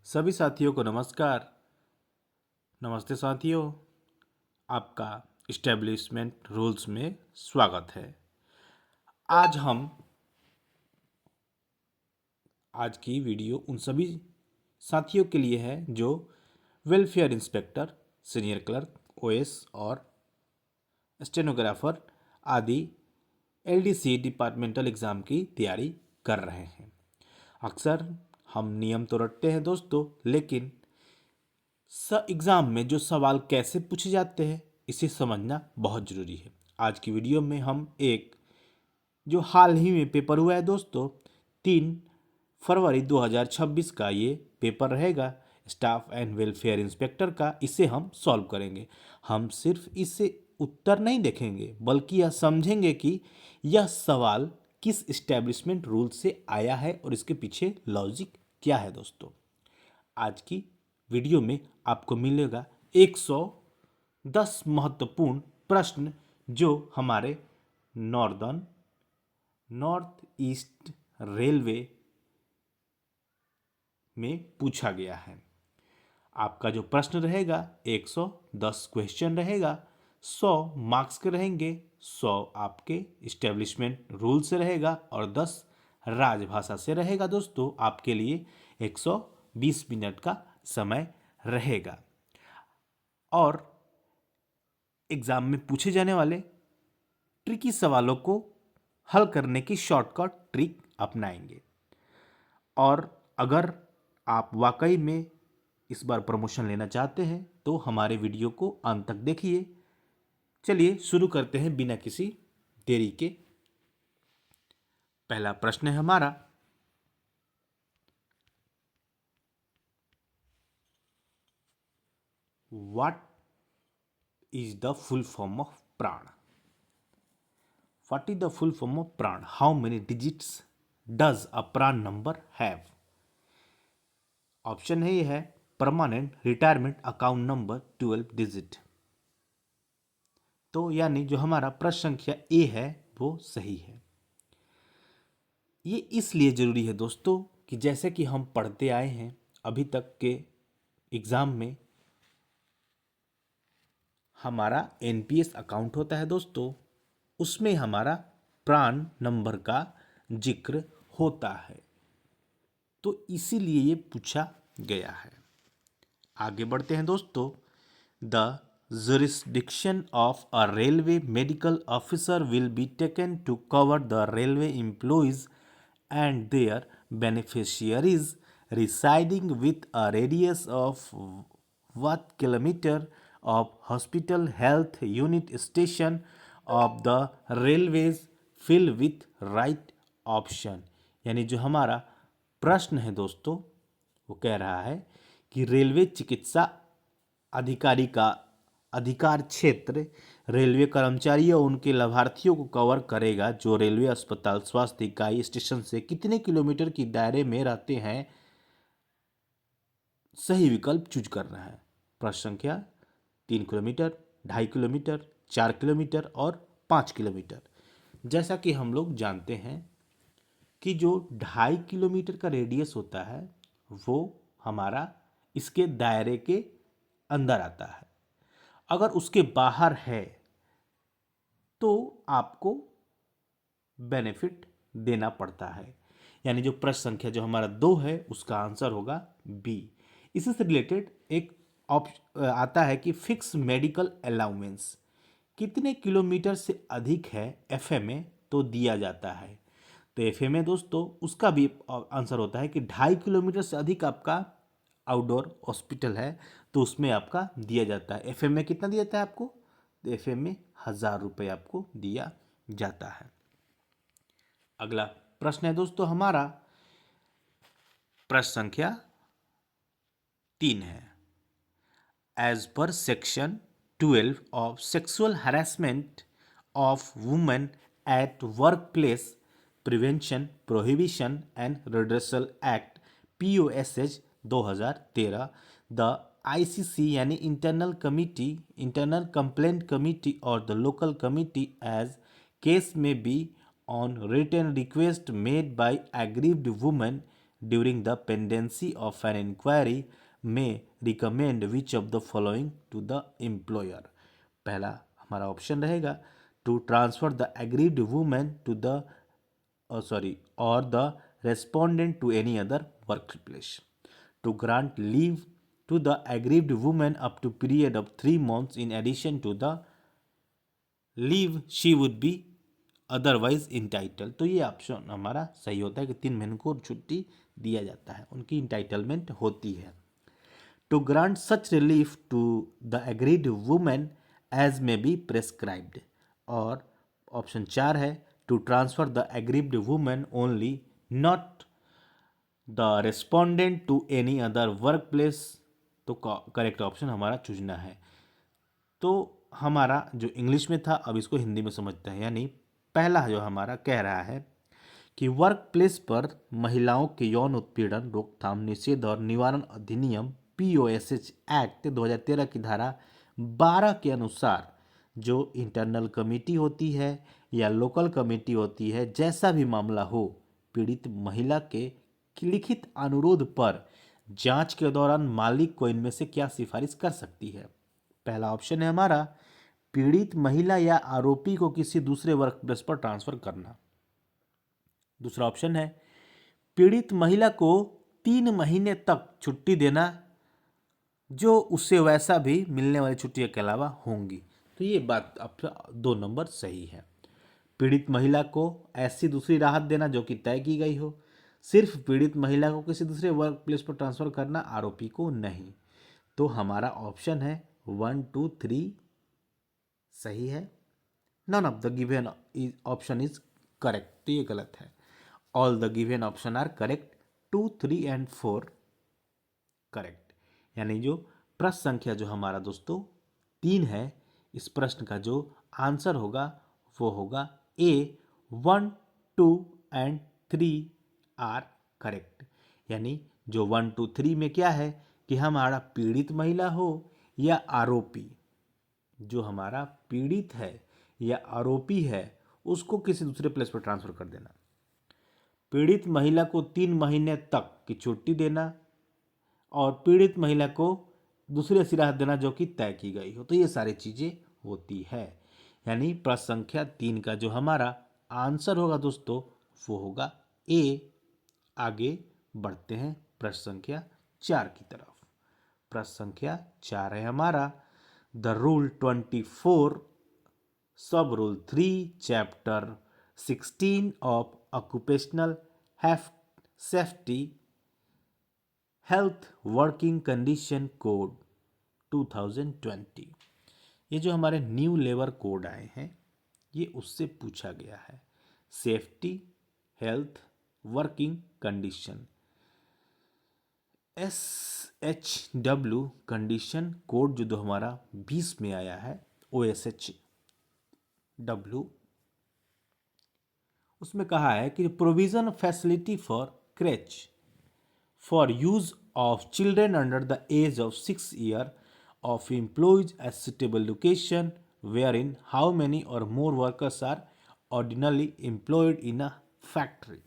सभी साथियों को नमस्कार। नमस्ते साथियों, आपका इस्टेब्लिशमेंट रूल्स में स्वागत है। आज हम आज की वीडियो उन सभी साथियों के लिए है जो welfare inspector, senior clerk, OS और स्टेनोग्राफर आदि एलडीसी डिपार्टमेंटल एग्ज़ाम की तैयारी कर रहे हैं। अक्सर हम नियम तो रटते हैं दोस्तों, लेकिन एग्ज़ाम में जो सवाल कैसे पूछे जाते हैं इसे समझना बहुत ज़रूरी है। आज की वीडियो में हम एक जो हाल ही में पेपर हुआ है दोस्तों, 3 फरवरी 2026 का ये पेपर रहेगा स्टाफ एंड वेलफेयर इंस्पेक्टर का। इसे हम सॉल्व करेंगे। हम सिर्फ इसे उत्तर नहीं देखेंगे बल्कि यह समझेंगे कि यह सवाल किस इस्टेब्लिशमेंट रूल से आया है और इसके पीछे लॉजिक क्या है दोस्तों। आज की वीडियो में आपको मिलेगा 110 महत्वपूर्ण प्रश्न जो हमारे नॉर्थ ईस्ट रेलवे में पूछा गया है। आपका जो प्रश्न रहेगा 110 क्वेश्चन रहेगा, 100 मार्क्स के रहेंगे, 100 आपके इस्टेब्लिशमेंट रूल से रहेगा और 10 राजभाषा से रहेगा। दोस्तों आपके लिए 120 मिनट का समय रहेगा और एग्ज़ाम में पूछे जाने वाले ट्रिकी सवालों को हल करने की शॉर्टकट ट्रिक अपनाएंगे। और अगर आप वाकई में इस बार प्रमोशन लेना चाहते हैं तो हमारे वीडियो को अंत तक देखिए। चलिए शुरू करते हैं बिना किसी देरी के। पहला प्रश्न है हमारा, what is the full form of PRAN? What is the full form of PRAN? How many digits does a PRAN number have? Option है, ये है permanent retirement account number 12 digit. तो यानी जो हमारा प्रश्न संख्या ए है वो सही है। ये इसलिए ज़रूरी है दोस्तों कि जैसे कि हम पढ़ते आए हैं अभी तक के एग्ज़ाम में, हमारा एनपीएस अकाउंट होता है दोस्तों, उसमें हमारा प्राण नंबर का जिक्र होता है। तो इसीलिए ये पूछा गया है। आगे बढ़ते हैं दोस्तों। The jurisdiction of a railway medical officer will be taken to cover the railway employees and their beneficiaries residing with a radius of 1 kilometer of hospital health unit station of the railways fill with right option। यानी जो हमारा प्रश्न है दोस्तों वो कह रहा है कि रेलवे चिकित्सा अधिकारी का अधिकार क्षेत्र रेलवे कर्मचारियों और उनके लाभार्थियों को कवर करेगा जो रेलवे अस्पताल, स्वास्थ्य इकाई, स्टेशन से कितने किलोमीटर की दायरे में रहते हैं। सही विकल्प चूज करना है। प्रश्न संख्या 3 किलोमीटर, 2.5 किलोमीटर, 4 किलोमीटर और 5 किलोमीटर। जैसा कि हम लोग जानते हैं कि जो 2.5 किलोमीटर का रेडियस होता है वो हमारा इसके दायरे के अंदर आता है। अगर उसके बाहर है तो आपको बेनिफिट देना पड़ता है। यानी जो प्रश्न संख्या जो हमारा 2 है उसका आंसर होगा बी। इसी से रिलेटेड एक आता है कि फिक्स मेडिकल अलाउंस कितने किलोमीटर से अधिक है एफएमए तो दिया जाता है। तो एफएमए दोस्तों उसका भी आंसर होता है कि 2.5 किलोमीटर से अधिक आपका आउटडोर हॉस्पिटल है तो उसमें आपका दिया जाता है। एफएमए कितना दिया जाता है आपको? तो एफएमए 1000 रुपये आपको दिया जाता है। अगला प्रश्न है दोस्तों हमारा, प्रश्न संख्या 3 है। एज पर section 12 of sexual harassment of women at work place prevention prohibition and redressal act POSH 2013, the ICC यानी इंटरनल कंप्लेंट कमिटी और the local committee as case में be on written request made by aggrieved woman during the pendency of an inquiry में recommend which of the following to the employer. पहला हमारा option रहेगा to transfer the aggrieved women to the or the respondent to any other workplace, to grant leave to the aggrieved woman up to period of 3 months in addition to the leave she would be otherwise entitled। तो ये option हमारा सही होता है कि 3 महीने को छुट्टी दिया जाता है, उनकी इंटाइटलमेंट होती है। To grant such relief to the aggrieved women as may be prescribed, और ऑप्शन 4 है to transfer the aggrieved women only not the respondent to any other workplace. तो करेक्ट ऑप्शन हमारा चुनना है। तो हमारा जो इंग्लिश में था अब इसको हिंदी में समझते हैं। यानी पहला जो हमारा कह रहा है कि वर्क प्लेस पर महिलाओं के यौन उत्पीड़न रोकथाम निषेध और निवारण अधिनियम POSH एक्ट 2013 की धारा 12 के अनुसार जो इंटरनल कमेटी होती है या लोकल कमेटी होती है, जैसा भी मामला हो, पीड़ित महिला के लिखित अनुरोध पर जांच के दौरान मालिक को इनमें से क्या सिफारिश कर सकती है। पहला ऑप्शन है हमारा पीड़ित महिला या आरोपी को किसी दूसरे वर्क प्लेस पर ट्रांसफर करना। दूसरा ऑप्शन है पीड़ित महिला को 3 महीने तक छुट्टी देना जो उससे वैसा भी मिलने वाली छुट्टियों के अलावा होंगी। तो ये बात आपका 2 नंबर सही है। पीड़ित महिला को ऐसी दूसरी राहत देना जो कि तय की गई हो। सिर्फ पीड़ित महिला को किसी दूसरे वर्क प्लेस पर ट्रांसफर करना, आरोपी को नहीं। तो हमारा ऑप्शन है 1, 2, 3 सही है। None of the given option is correct. तो ये गलत है। All the given option are correct. 2, 3 and 4 correct. यानी जो प्रश्न संख्या जो हमारा दोस्तों 3 है, इस प्रश्न का जो आंसर होगा वो होगा A। 1, 2 and 3 are correct. यानी जो 1, 2, 3 में क्या है कि हमारा पीड़ित महिला हो या आरोपी, जो हमारा पीड़ित है या आरोपी है उसको किसी दूसरे प्लेस पर ट्रांसफर कर देना, पीड़ित महिला को 3 महीने तक की छुट्टी देना और पीड़ित महिला को दूसरी ऐसी राहत देना जो कि तय की गई हो। तो ये सारी चीज़ें होती है। यानी प्रश्न संख्या 3 का जो हमारा आंसर होगा दोस्तों वो होगा A। आगे बढ़ते हैं प्रश्न संख्या 4 की तरफ। प्रश्न संख्या 4 है हमारा द रूल 24 सब rule 3 chapter 16 of occupational safety health working condition code 2020। ये जो हमारे न्यू लेबर कोड आए हैं ये उससे पूछा गया है। Safety health working condition SHW condition code जो हमारा 20 में आया है OSHW, उसमें कहा है कि provision facility for creche for use of children under the age of 6 years of employees at suitable location wherein how many or more workers are ordinarily employed in a factory।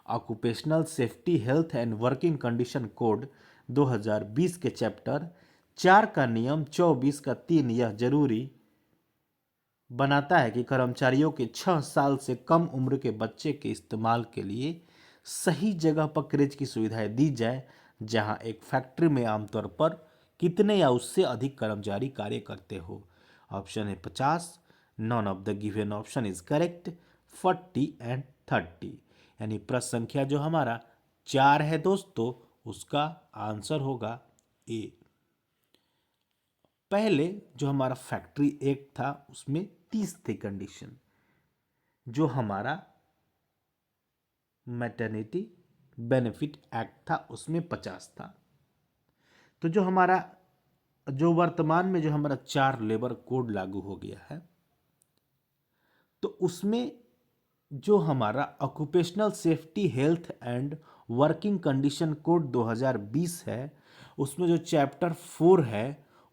Occupational safety health and working condition code 2020 के chapter 4 का नियम 24 का 3 यह जरूरी बनाता है कि कर्मचारियों के 6 साल से कम उम्र के बच्चे के इस्तेमाल के लिए सही जगह पर क्रेच की सुविधाएं दी जाए, जहां एक फैक्ट्री में आमतौर पर कितने या उससे अधिक कर्मचारी कार्य करते हो। ऑप्शन है 50। Non of the given option is correct 40 and 30। यानी प्रश्न संख्या जो हमारा 4 है दोस्तों उसका आंसर होगा A। पहले जो हमारा फैक्ट्री एक्ट था उसमें 30 थी कंडीशन, जो हमारा मैटरनिटी बेनिफिट एक्ट था उसमें 50 था। तो जो हमारा जो वर्तमान में जो हमारा 4 लेबर कोड लागू हो गया है तो उसमें जो हमारा occupational safety health and working condition code 2020 है उसमें जो चैप्टर 4 है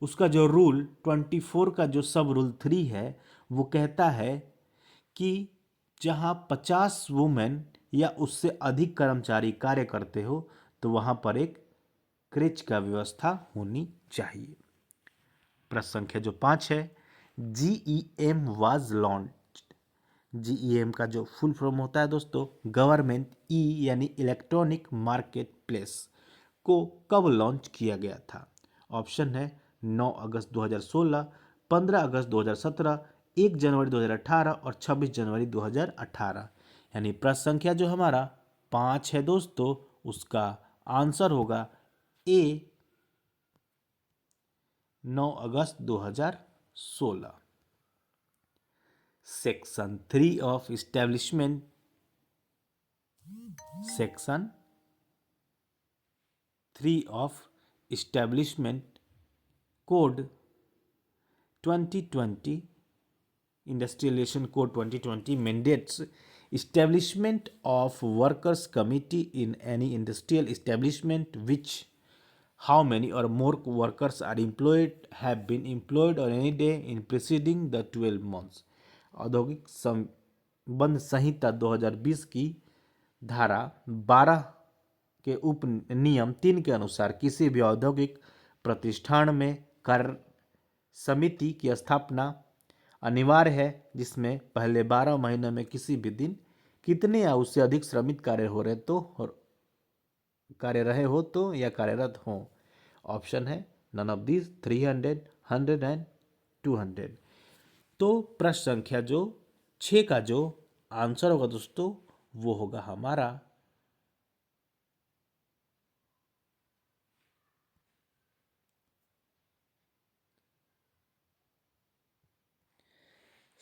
उसका जो रूल 24 का जो सब रूल 3 है वो कहता है कि जहां 50 वुमेन या उससे अधिक कर्मचारी कार्य करते हो तो वहां पर एक क्रेच का व्यवस्था होनी चाहिए। प्रश्न संख्या जो 5 है, GEM वाज लॉन्च्ड। GEM का जो फुल फॉर्म होता है दोस्तों, गवर्नमेंट ई यानी इलेक्ट्रॉनिक मार्केट प्लेस, को कब लॉन्च किया गया था? ऑप्शन है 9 अगस्त 2016, 15 अगस्त 2017, 1 जनवरी 2018 और 26 जनवरी 2018। यानी प्रश्न संख्या जो हमारा 5 है दोस्तों, उसका आंसर होगा ए, 9 अगस्त 2016। Section 3 of establishment, section 3 of establishment code 2020, industrial relation code 2020 mandates establishment of workers committee in any industrial establishment which how many or more workers are employed have been employed on any day in preceding the 12 months। औद्योगिक संबंध संहिता 2020 की धारा 12 के उप नियम 3 के अनुसार किसी भी औद्योगिक प्रतिष्ठान में कार्य समिति की स्थापना अनिवार्य है, जिसमें पहले 12 महीनों में किसी भी दिन कितने या उससे अधिक श्रमिक कार्य रहे हो तो या कार्यरत हो। ऑप्शन है नन ऑफ दिस, 300, 100 एंड 200। तो प्रश्न संख्या जो 6 का जो आंसर होगा दोस्तों, वो होगा हमारा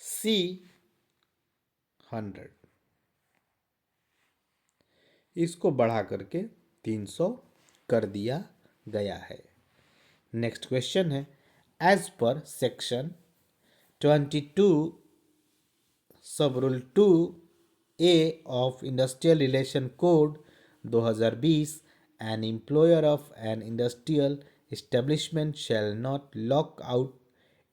सी, 100। इसको बढ़ा करके 300 कर दिया गया है। नेक्स्ट क्वेश्चन है, एज पर सेक्शन 22 सब rule 2A of industrial relation code 2020, an employer of an industrial establishment shall not lock out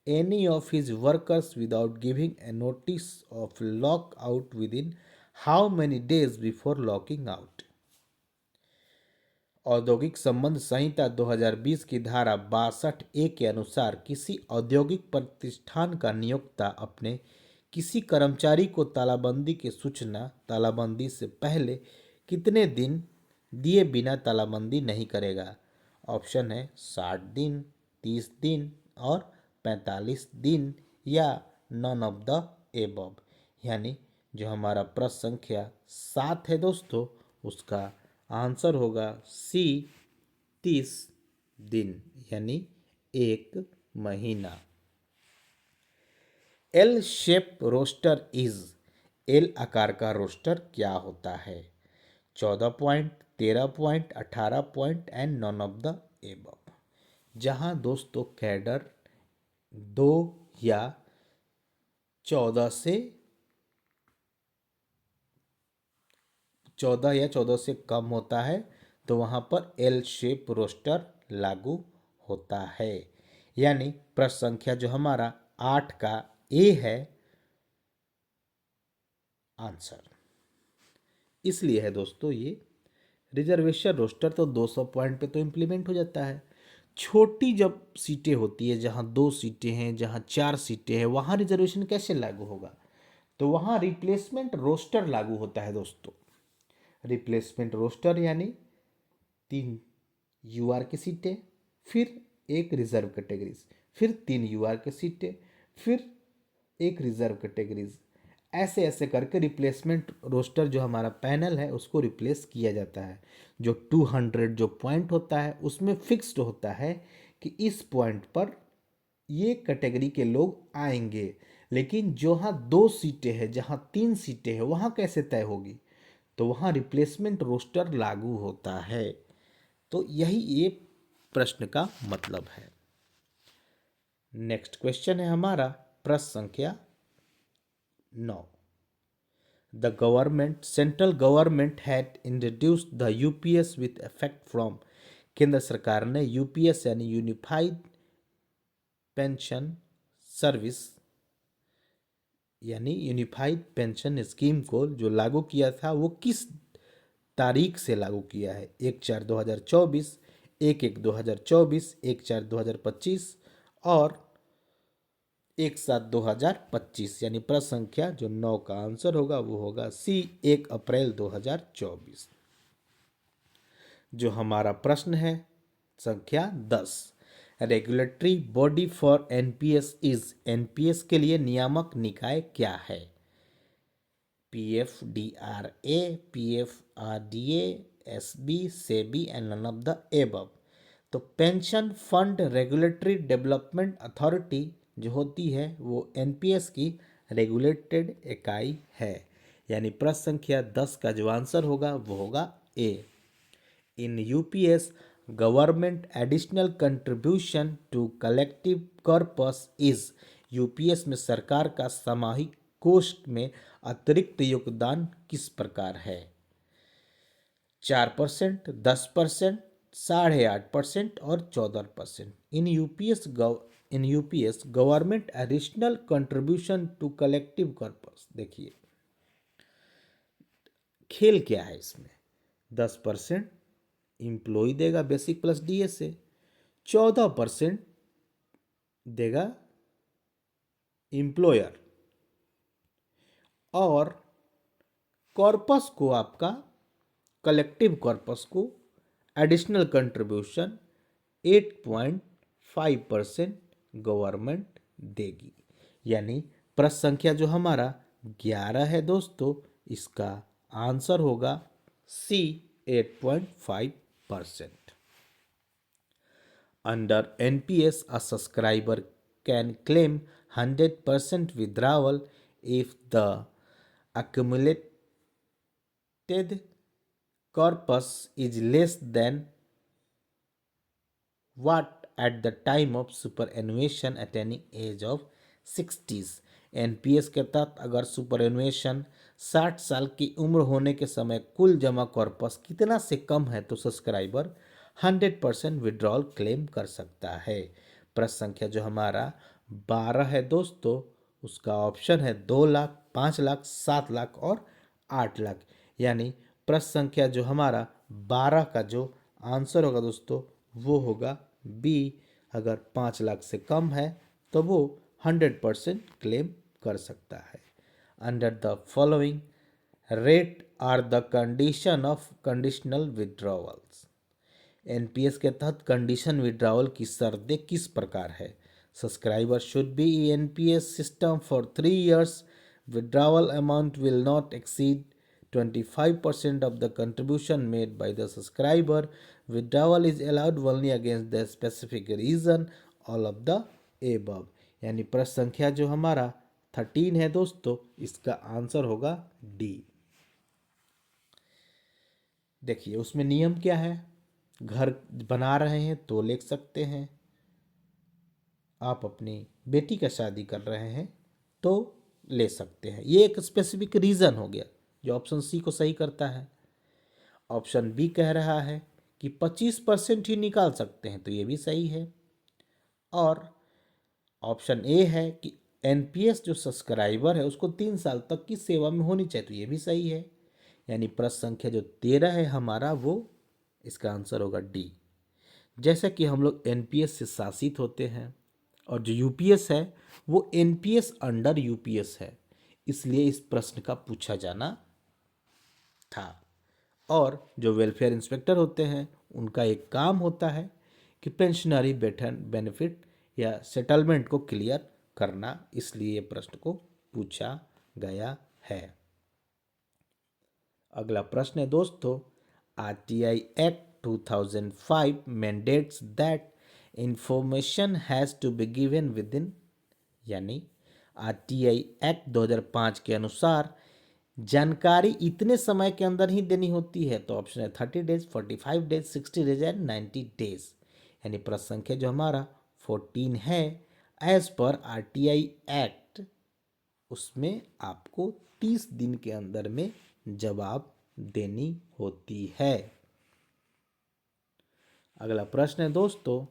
any of his workers without giving a notice of lockout within how many days before locking out। औद्योगिक संबंध संहिता 2020 की धारा 62A के अनुसार किसी औद्योगिक प्रतिष्ठान का नियोक्ता अपने किसी कर्मचारी को तालाबंदी की सूचना तालाबंदी से पहले कितने दिन दिए बिना तालाबंदी नहीं करेगा। ऑप्शन है 60 दिन, 30 दिन और 45 दिन या नॉन ऑफ द एबव। यानी जो हमारा प्रश्न संख्या 7 है दोस्तों, उसका आंसर होगा सी, 30 दिन यानी 1 महीना। L shape roster is, L आकार का रोस्टर क्या होता है? 14 point, 13 point, 18 point and none of the above. जहां दोस्तों कैडर 2 या 14 या 14 से कम होता है तो वहां पर एल शेप रोस्टर लागू होता है। यानी प्रश्न संख्या जो हमारा 8 का ए है आंसर। इसलिए है दोस्तों ये रिजर्वेशन रोस्टर तो 200 पॉइंट पे तो इम्प्लीमेंट हो जाता है। छोटी जब सीटें होती है, जहां 2 सीटें हैं, जहां 4 सीटें हैं, वहां रिजर्वेशन कैसे लागू होगा? तो वहां रिप्लेसमेंट रोस्टर लागू होता है दोस्तों। रिप्लेसमेंट रोस्टर यानी 3 यूआर की सीटें, फिर एक रिजर्व कैटेगरीज, फिर 3 यूआर की सीटें, फिर एक रिजर्व कैटेगरीज, ऐसे ऐसे करके रिप्लेसमेंट रोस्टर जो हमारा पैनल है उसको रिप्लेस किया जाता है। जो 200 जो पॉइंट होता है उसमें फिक्स्ड होता है कि इस पॉइंट पर ये कैटेगरी के लोग आएंगे, लेकिन जहाँ 2 सीटें हैं, जहाँ 3 सीटें हैं, वहाँ कैसे तय होगी? तो वहाँ रिप्लेसमेंट रोस्टर लागू होता है। तो यही ये प्रश्न का मतलब है। नेक्स्ट क्वेश्चन है हमारा प्रश्न संख्या 9। The government central government had introduced the UPS with effect from, केंद्र सरकार ने यूपीएस यानी यूनिफाइड पेंशन सर्विस यानी यूनिफाइड पेंशन स्कीम को जो लागू किया था वो किस तारीख से लागू किया है? 1/4/2024, 1/1/2024, 1/4/2025 और 1/7/2025। यानी प्रश्न संख्या जो 9 का आंसर होगा वो होगा सी, 1 अप्रैल 2024। जो हमारा प्रश्न है संख्या 10, regulatory body for NPS is, NPS के लिए नियामक निकाय क्या है? PFDRA, PFRDA, SB, SEBI and none of the above. तो pension fund regulatory development authority जो होती है वो एनपीएस की रेगुलेटेड इकाई है। यानी प्रश्न संख्या 10 का जो आंसर होगा वो होगा ए। इन UPS government additional contribution to collective corpus is, UPS में सरकार का सामूहिक कोष में अतिरिक्त योगदान किस प्रकार है? 4%, 10%, 8.5% और 14%। इन UPS government additional contribution to collective corpus, देखिए खेल क्या है इसमें। 10% इम्प्लॉय देगा बेसिक प्लस डीए से, 14% देगा एम्प्लॉयर, और कॉर्पस को आपका कलेक्टिव कॉर्पस को एडिशनल कंट्रीब्यूशन 8.5% गवर्नमेंट देगी। यानी प्रश्न संख्या जो हमारा 11 है दोस्तों, इसका आंसर होगा सी, 8.5%। Under NPS, a subscriber can claim 100% withdrawal if the accumulated corpus is less than what at the time of superannuation attaining age of 60s। NPS के तहत अगर सुपरएनुएशन 60 साल की उम्र होने के समय कुल जमा कॉर्पस कितना से कम है तो सब्सक्राइबर 100% विड्रॉल क्लेम कर सकता है। प्रश्न संख्या जो हमारा 12 है दोस्तों, उसका ऑप्शन है 2 लाख, 5 लाख, 7 लाख और 8 लाख। यानी प्रश्न संख्या जो हमारा 12 का जो आंसर होगा दोस्तों वो होगा बी। अगर 5 लाख से कम है तो वो 100% क्लेम कर सकता है। Under the following rate are the condition of conditional withdrawals, NPS के तहत कंडीशन विड्रॉवल की शर्तें किस प्रकार है? Subscriber should be NPS system for 3 years, withdrawal amount will not exceed 25% of the contribution made by the subscriber, withdrawal is allowed only against the specific reason, all of the above। यानी प्रश्न संख्या जो हमारा 13 है दोस्तों, इसका answer होगा D. देखिए उसमें नियम क्या है, घर बना रहे हैं तो ले सकते हैं, आप अपनी बेटी का शादी कर रहे हैं तो ले सकते हैं। ये एक स्पेसिफिक रीज़न हो गया जो ऑप्शन सी को सही करता है। ऑप्शन बी कह रहा है कि 25% ही निकाल सकते हैं, तो ये भी सही है। और ऑप्शन ए है कि एनपीएस जो सब्सक्राइबर है उसको 3 साल तक की सेवा में होनी चाहिए, तो ये भी सही है। यानी प्रश्न संख्या जो 13 है हमारा वो इसका आंसर होगा डी। जैसा कि हम लोग एनपीएस से शासित होते हैं और जो यूपीएस है वो एनपीएस अंडर यूपीएस है, इसलिए इस प्रश्न का पूछा जाना था। और जो वेलफेयर इंस्पेक्टर होते हैं उनका एक काम होता है कि पेंशनरी बेनिफिट या सेटलमेंट को क्लियर करना, इसलिए प्रश्न को पूछा गया है। अगला प्रश्न है दोस्तों, RTI act 2005 mandates that information has to be given within, यानी आरटीआई एक्ट 2005 के अनुसार जानकारी इतने समय के अंदर ही देनी होती है। तो ऑप्शन है 30 days, 45 days, 60 days and 90 days. यानी प्रश्न संख्या जो हमारा 14 है, एज पर आरटीआई एक्ट उसमें आपको 30 दिन के अंदर में जवाब देनी होती है। अगला प्रश्न है दोस्तों,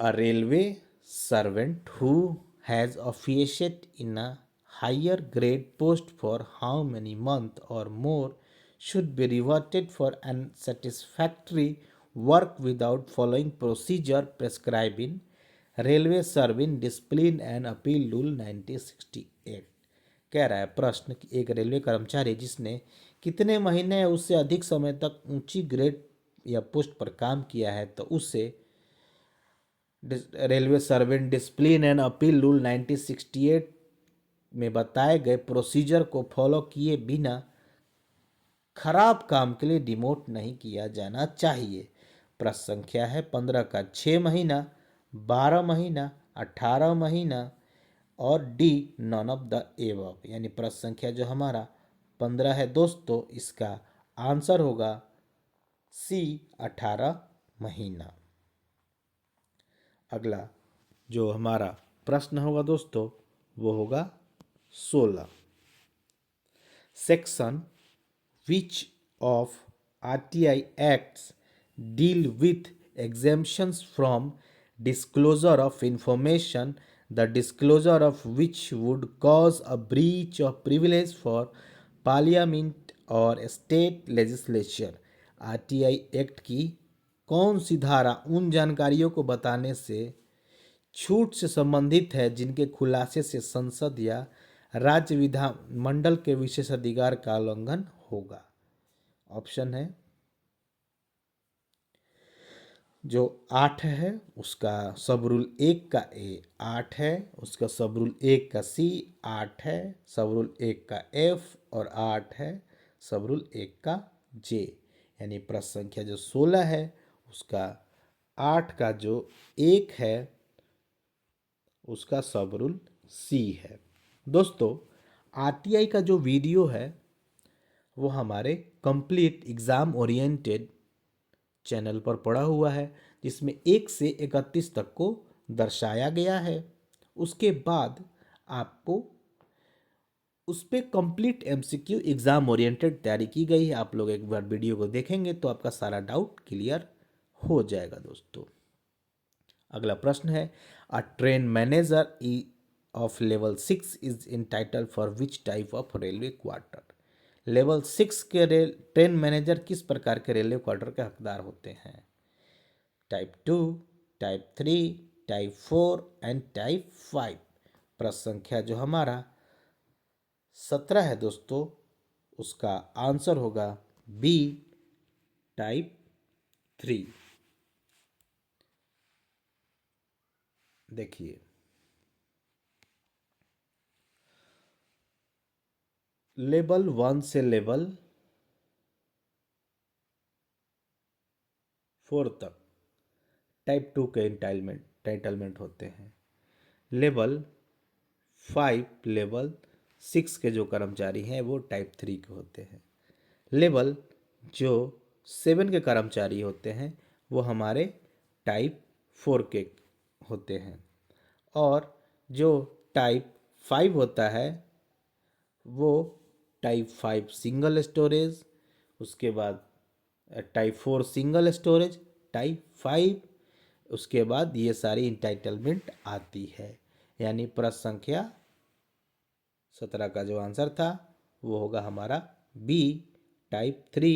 a railway servant who has officiated in a higher grade post for how many months or more should be reverted for unsatisfactory work without following procedure prescribed in Railway Service Discipline and Appeal Rule 1968। कह रहा है प्रश्न कि एक railway कर्मचारी जिसने कितने महीने या उससे अधिक समय तक ऊंची ग्रेड या पोस्ट पर काम किया है तो उससे railway servant discipline and appeal rule 1968 में बताए गए प्रोसीजर को फॉलो किए बिना खराब काम के लिए डिमोट नहीं किया जाना चाहिए। प्रश्न संख्या है 15 का 6 महीना, 12 महीना, 18 महीना और D non of the above. यानी प्रश्न संख्या जो हमारा 15 है दोस्तों, इसका आंसर होगा सी 18 महीना। अगला जो हमारा प्रश्न होगा दोस्तों वो होगा 16। Section which of RTI acts deal with exemptions from disclosure of information the disclosure of which would cause a breach of privilege for parliament और स्टेट लेजिस्लेचर। आरटीआई एक्ट की कौन सी धारा उन जानकारियों को बताने से छूट से संबंधित है जिनके खुलासे से संसद या राज्य विधानमंडल के विशेषाधिकार का उल्लंघन होगा। ऑप्शन है जो 8 है उसका सब रूल 1 का ए 8 है, उसका सब रूल 1 का सी 8 है, सब रूल 1 का एफ और 8 है सब रूल 1 का जे। यानी प्रश्न संख्या जो 16 है उसका 8 का जो 1 है उसका सब रूल सी है। दोस्तों आरटीआई का जो वीडियो है वो हमारे कंप्लीट एग्ज़ाम ओरिएंटेड चैनल पर पड़ा हुआ है जिसमें 1 से 31 तक को दर्शाया गया है। उसके बाद आपको उस पर कंप्लीट एमसीक्यू एग्ज़ाम ओरिएंटेड तैयारी की गई है। आप लोग एक बार वीडियो को देखेंगे तो आपका सारा डाउट क्लियर हो जाएगा दोस्तों। अगला प्रश्न है a train manager of level 6 is entitle for which type of railway quarter. Level 6 के ट्रेन मैनेजर किस प्रकार के रेलवे क्वार्टर के हकदार होते हैं। Type 2, type 3, type 4 and type 5। प्रश्न संख्या जो हमारा 17 है दोस्तों उसका आंसर होगा बी टाइप 3। देखिए लेवल 1 से लेवल 4 तक टाइप 2 के एंटाइटलमेंट होते हैं। लेवल 5 लेवल 6 के जो कर्मचारी हैं वो टाइप 3 के होते हैं। लेवल जो 7 के कर्मचारी होते हैं वो हमारे टाइप 4 के होते हैं। और जो टाइप 5 होता है वो टाइप 5 सिंगल स्टोरेज, उसके बाद टाइप 4 सिंगल स्टोरेज, टाइप 5, उसके बाद ये सारी इंटाइटलमेंट आती है। यानी प्रश्न संख्या 17 का जो आंसर था वो होगा हमारा बी टाइप 3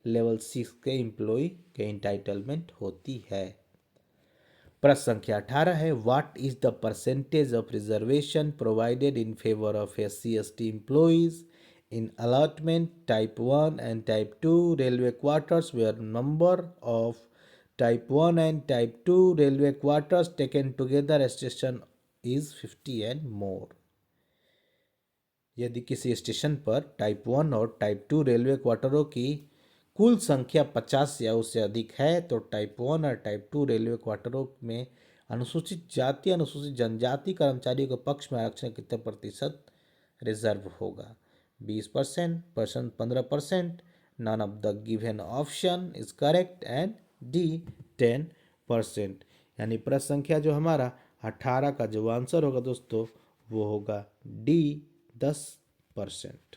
लेवल 6 के एम्प्लॉय के इंटाइटलमेंट होती है। प्रश्न संख्या 18 है what is the percentage of reservation provided in favour of SC/ST employees in allotment type 1 and type 2 railway quarters where number of type 1 and type 2 railway quarters taken together station is 50 and more. यदि किसी station पर type 1 और type 2 railway क्वार्टरों की कुल संख्या 50 या उससे अधिक है तो टाइप 1 और टाइप 2 रेलवे क्वार्टरों में अनुसूचित जाति अनुसूचित जनजाति कर्मचारियों के पक्ष में आरक्षण कितने प्रतिशत रिजर्व होगा। 20%, 15%, non of the given option is correct and D 10%। यानी प्रश्न संख्या जो हमारा 18 का जो आंसर होगा दोस्तों वो होगा D 10%।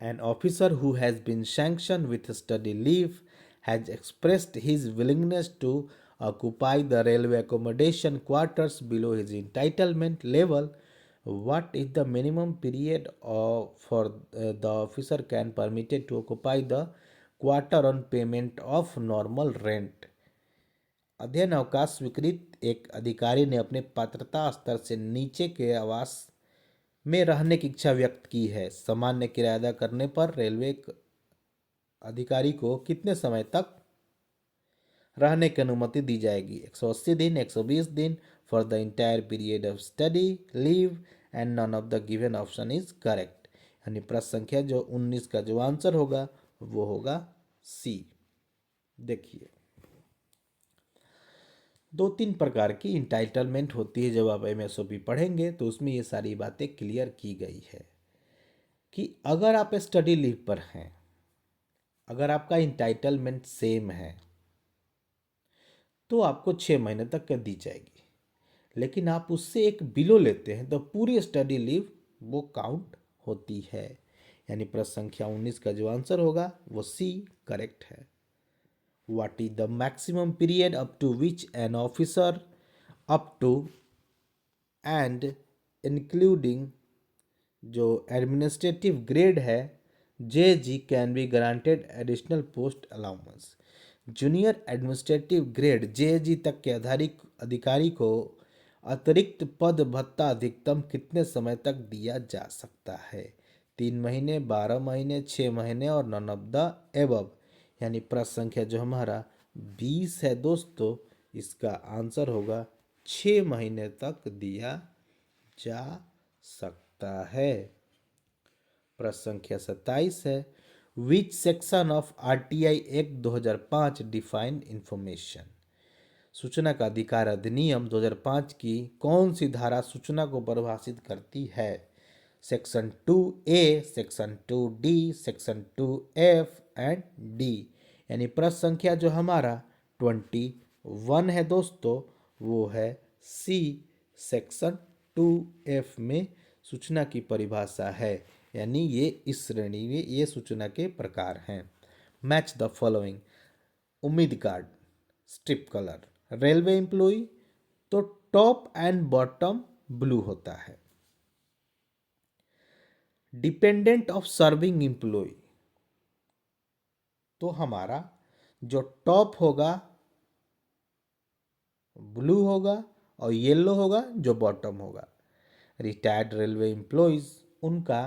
An officer who has been sanctioned with study leave has expressed his willingness to occupy the railway accommodation quarters below his entitlement level, what is the minimum period for the officer can permitted to occupy the quarter on payment of normal rent। अध्ययन अवकाश स्वीकृत एक अधिकारी ने अपने पात्रता स्तर से नीचे के आवास में रहने की इच्छा व्यक्त की है। सामान्य किराया अदा करने पर रेलवे अधिकारी को कितने समय तक रहने की अनुमति दी जाएगी? 180 दिन, 120 दिन, for the entire period of study leave, and none of the given option is correct. यानी प्रश्न संख्या जो 19 का जो आंसर होगा वो होगा सी। देखिए, 2-3 प्रकार की इंटाइटलमेंट होती है। जब आप एमएसओपी पढ़ेंगे तो उसमें ये सारी बातें क्लियर की गई है कि अगर आप स्टडी लीव पर हैं, अगर आपका इंटाइटलमेंट सेम है तो आपको 6 महीने तक कर दी जाएगी। लेकिन आप उससे एक बिलो लेते हैं तो पूरी स्टडी लीव वो काउंट होती है। यानी प्रश्न संख्या 19 का जो आंसर होगा वो सी करेक्ट है। What is the maximum period up to which an officer up to and including जो एडमिनिस्ट्रेटिव ग्रेड है JG can be granted additional post allowance. Junior administrative grade JG तक के अधिकारी को अतिरिक्त पद भत्ता अधिकतम कितने समय तक दिया जा सकता है? 3 महीने, 12 महीने, 6 महीने और नन ऑफ द एबव। यानी प्रश्न संख्या जो हमारा 20 है दोस्तों, इसका आंसर होगा 6 महीने तक दिया जा सकता है। प्रश्न संख्या 27 है, which section of RTI act 2005 define information. सूचना का अधिकार अधिनियम 2005 की कौन सी धारा सूचना को परिभाषित करती है? Section 2A, section 2D, section 2F and D। यानी प्रश्न संख्या जो हमारा 21 है दोस्तों वो है सी, सेक्शन 2F में सूचना की परिभाषा है। यानी ये इस श्रेणी में ये सूचना के प्रकार हैं। Match the following. Umeed card, strip colour, railway employee तो टॉप एंड बॉटम ब्लू होता है। डिपेंडेंट ऑफ सर्विंग एम्प्लॉय तो हमारा जो टॉप होगा ब्लू होगा और येलो होगा जो बॉटम होगा। रिटायर्ड रेलवे एम्प्लॉयज उनका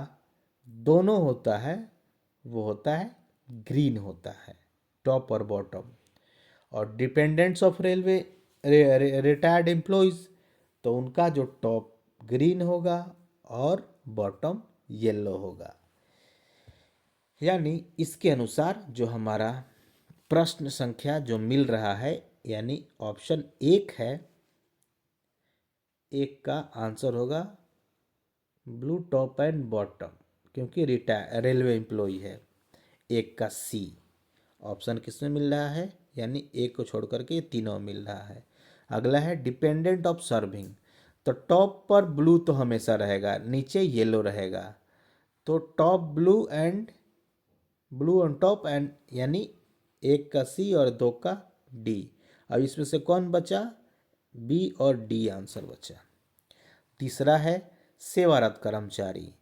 दोनों होता है, वो होता है ग्रीन होता है, टॉप और बॉटम। और dependents of railway retired employees तो उनका जो टॉप ग्रीन होगा और बॉटम येलो होगा। यानी इसके अनुसार जो हमारा प्रश्न संख्या जो मिल रहा है यानी ऑप्शन 1 है, 1 का आंसर होगा ब्लू टॉप एंड बॉटम, क्योंकि रेलवे एम्प्लॉय है। 1 का सी ऑप्शन किसमें मिल रहा है, यानी 1 को छोड़ करके तीनों मिल रहा है। अगला है डिपेंडेंट ऑफ सर्विंग तो टॉप पर ब्लू तो हमेशा रहेगा, नीचे येलो रहेगा, तो top blue on top and यानी 1 का सी और 2 का डी। अब इसमें से कौन बचा? बी और डी आंसर बचा। तीसरा है सेवारत कर्मचारी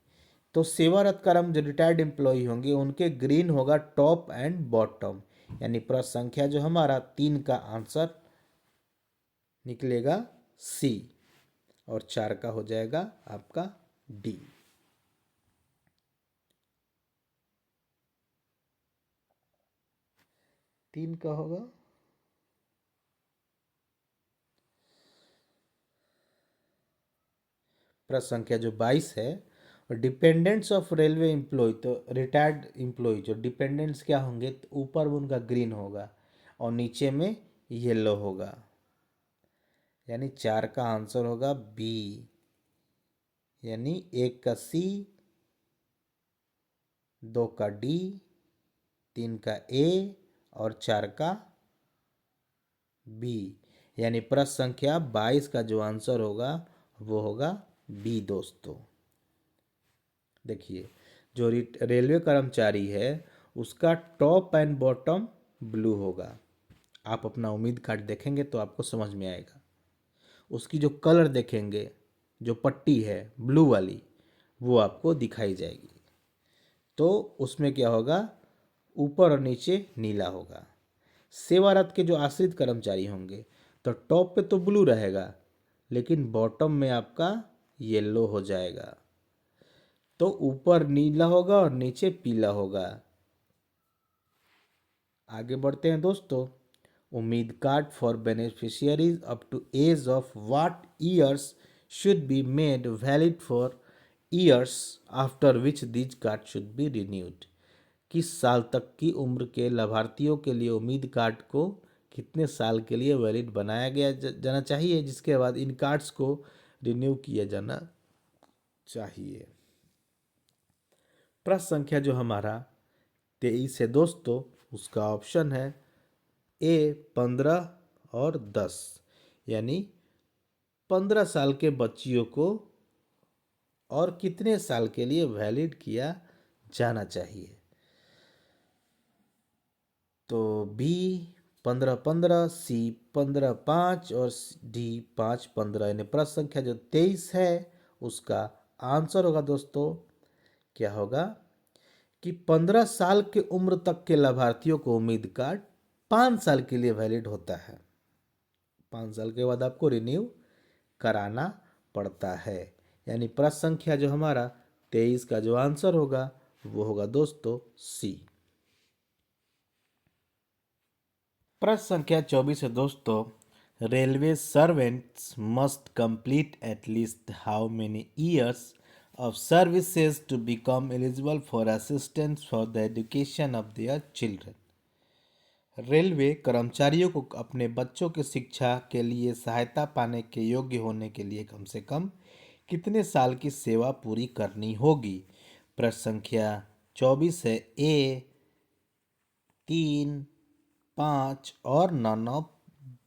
तो सेवारत कर्म जो रिटायर्ड एम्प्लॉय होंगे उनके ग्रीन होगा टॉप एंड बॉटम। यानी प्रश्न संख्या जो हमारा 3 का आंसर निकलेगा सी और 4 का हो जाएगा आपका डी। तीन का होगा प्रश्न संख्या जो 22 है, और डिपेंडेंट्स ऑफ रेलवे एम्प्लॉय तो रिटायर्ड एम्प्लॉय जो डिपेंडेंट्स क्या होंगे तो ऊपर उनका ग्रीन होगा और नीचे में येलो होगा। यानी 4 का आंसर होगा बी। यानी 1 का सी, 2 का डी, 3 का ए और 4 का बी। यानी प्रश्न संख्या 22 का जो आंसर होगा वो होगा बी दोस्तों। देखिए, जो रेलवे कर्मचारी है उसका टॉप एंड बॉटम ब्लू होगा आप अपना उम्मीद कार्ड देखेंगे तो आपको समझ में आएगा। उसकी जो कलर देखेंगे, जो पट्टी है ब्लू वाली, वो आपको दिखाई जाएगी। तो उसमें क्या होगा, ऊपर और नीचे नीला होगा। सेवारत के जो आश्रित कर्मचारी होंगे तो टॉप पे तो ब्लू रहेगा, लेकिन बॉटम में आपका येलो हो जाएगा। तो ऊपर नीला होगा और नीचे पीला होगा। आगे बढ़ते हैं दोस्तों। उम्मीद card for beneficiaries up to age of what years should be made valid for years after which these card should be renewed. किस साल तक की उम्र के लाभार्थियों के लिए उम्मीद कार्ड को कितने साल के लिए वैलिड बनाया गया जाना चाहिए, जिसके बाद इन कार्ड्स को रिन्यू किया जाना चाहिए। प्रश्न संख्या जो हमारा 23 है दोस्तों, उसका ऑप्शन है ए 15 और 10, यानी 15 साल के बच्चियों को और कितने साल के लिए वैलिड किया जाना चाहिए। तो बी 15-15, सी 15-5 और डी 5-15, यानी प्रश्न संख्या जो 23 है उसका आंसर होगा दोस्तों, क्या होगा कि 15 साल के उम्र तक के लाभार्थियों को उम्मीद कार्ड 5 साल के लिए वैलिड होता है। 5 साल के बाद आपको रिन्यू कराना पड़ता है। यानी प्रश्न संख्या जो हमारा 23 का जो आंसर होगा वो होगा दोस्तों सी। प्रश्न संख्या 24 है दोस्तों, railway servants must complete eight least how many years of services to become eligible for assistance for the education of their children। Railway कर्मचारियों को अपने बच्चों की शिक्षा के लिए सहायता पाने के योग्य होने के लिए कम से कम कितने साल की सेवा पूरी करनी होगी। प्रश्न संख्या 24 है ए 3, 5 और नन ऑफ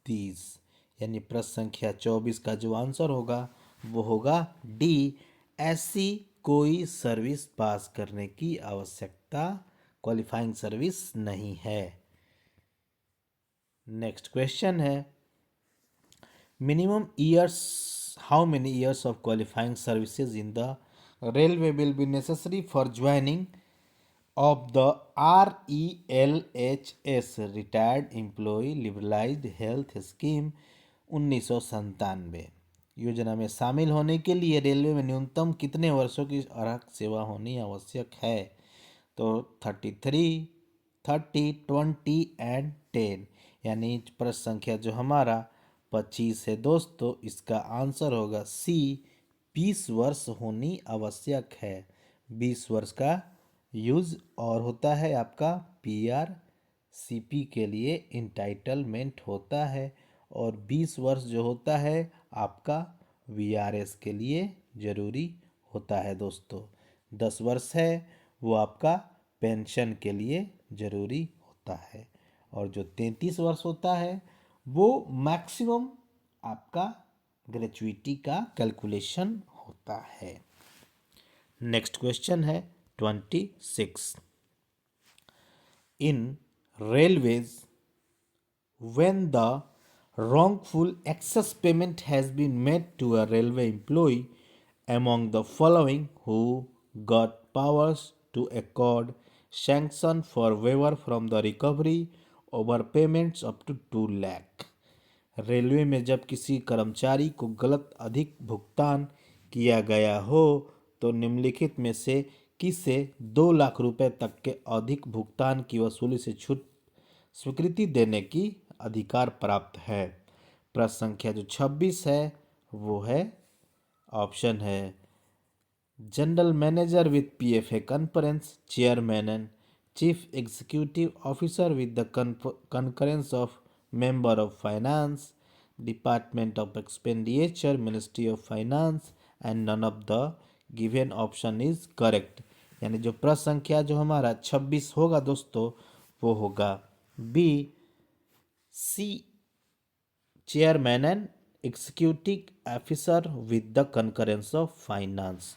दीज, यानी प्रश्न संख्या 24 का जो आंसर होगा वो होगा डी, ऐसी कोई सर्विस पास करने की आवश्यकता, क्वालिफाइंग सर्विस नहीं है। नेक्स्ट क्वेश्चन है, minimum years, how many years of qualifying services in the railway will be necessary for joining of the RELHS retired employee liberalised health scheme 1997। योजना में शामिल होने के लिए रेलवे में न्यूनतम कितने वर्षों की अर्हता सेवा होनी आवश्यक है। तो 33, 30, 20 एंड 10, यानी प्रश्न संख्या जो हमारा 25 है दोस्तों, इसका आंसर होगा सी, 20 वर्ष होनी आवश्यक है। 20 वर्ष का यूज और होता है आपका PRCP के लिए इंटाइटलमेंट होता है, और 20 वर्ष जो होता है आपका VRS के लिए जरूरी होता है दोस्तों। 10 वर्ष है वो आपका पेंशन के लिए जरूरी होता है, और जो 33 वर्ष होता है वो मैक्सिमम आपका ग्रेचुइटी का कैलकुलेशन होता है। नेक्स्ट क्वेश्चन है 26। इन railways when the wrongful excess payment has been made to a railway employee among the following who got powers to accord sanction for waiver from the recovery over payments up to 2 lakh। Railway में जब किसी कर्मचारी को गलत अधिक भुगतान किया गया हो तो निम्नलिखित में से किसे 2 लाख रुपए तक के अधिक भुगतान की वसूली से छूट स्वीकृति देने की अधिकार प्राप्त है। प्रश्न संख्या जो 26 है वो है, ऑप्शन है general manager with PFA conference, chairman and chief executive officer with the concurrence of member of finance, department of expenditure, ministry of finance, and none of the given option is correct. यानी जो प्रश्न संख्या जो हमारा 26 होगा दोस्तों वो होगा B, C, chairman and executive officer with the concurrence of finance.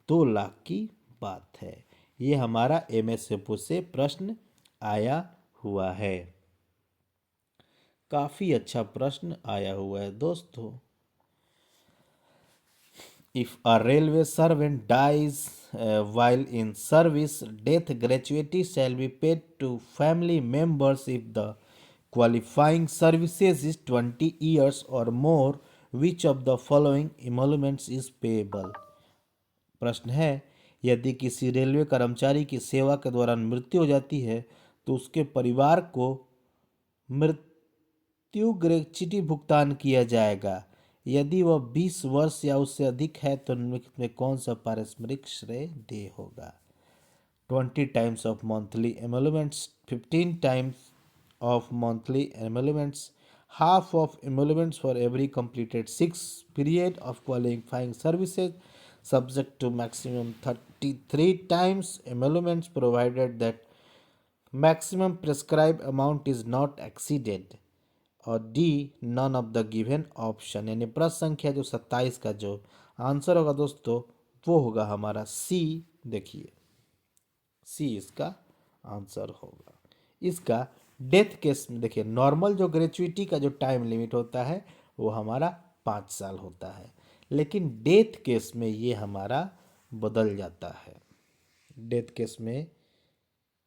2 lakh की बात है, ये हमारा MSFO से प्रश्न आया हुआ है। काफी अच्छा प्रश्न आया हुआ है दोस्तों। If a railway servant dies while in service, death gratuity shall be paid to family members if the qualifying services is 20 years or more. Which of the following emoluments is payable? प्रश्न है, यदि किसी railway कर्मचारी की सेवा के दौरान मृत्यु हो जाती है तो उसके परिवार को मृत्यु ग्रेच्युटी भुगतान किया जाएगा। यदि वह 20 वर्ष या उससे अधिक है तो निम्नलिखित में कौन सा पारस्परिक श्रेय देय होगा? 20 times of monthly emoluments, 15 times of monthly emoluments, half of emoluments for every completed 6 period of qualifying services, subject to maximum 33 times emoluments provided that maximum prescribed amount is not exceeded, और D none of the given option. यानी प्रश्न संख्या जो 27 का जो answer होगा दोस्तों वो होगा हमारा सी। देखिए सी इसका आंसर होगा। इसका डेथ केस में देखिए, नॉर्मल जो ग्रेचुइटी का जो टाइम लिमिट होता है वो हमारा 5 साल होता है, लेकिन डेथ केस में ये हमारा बदल जाता है। डेथ केस में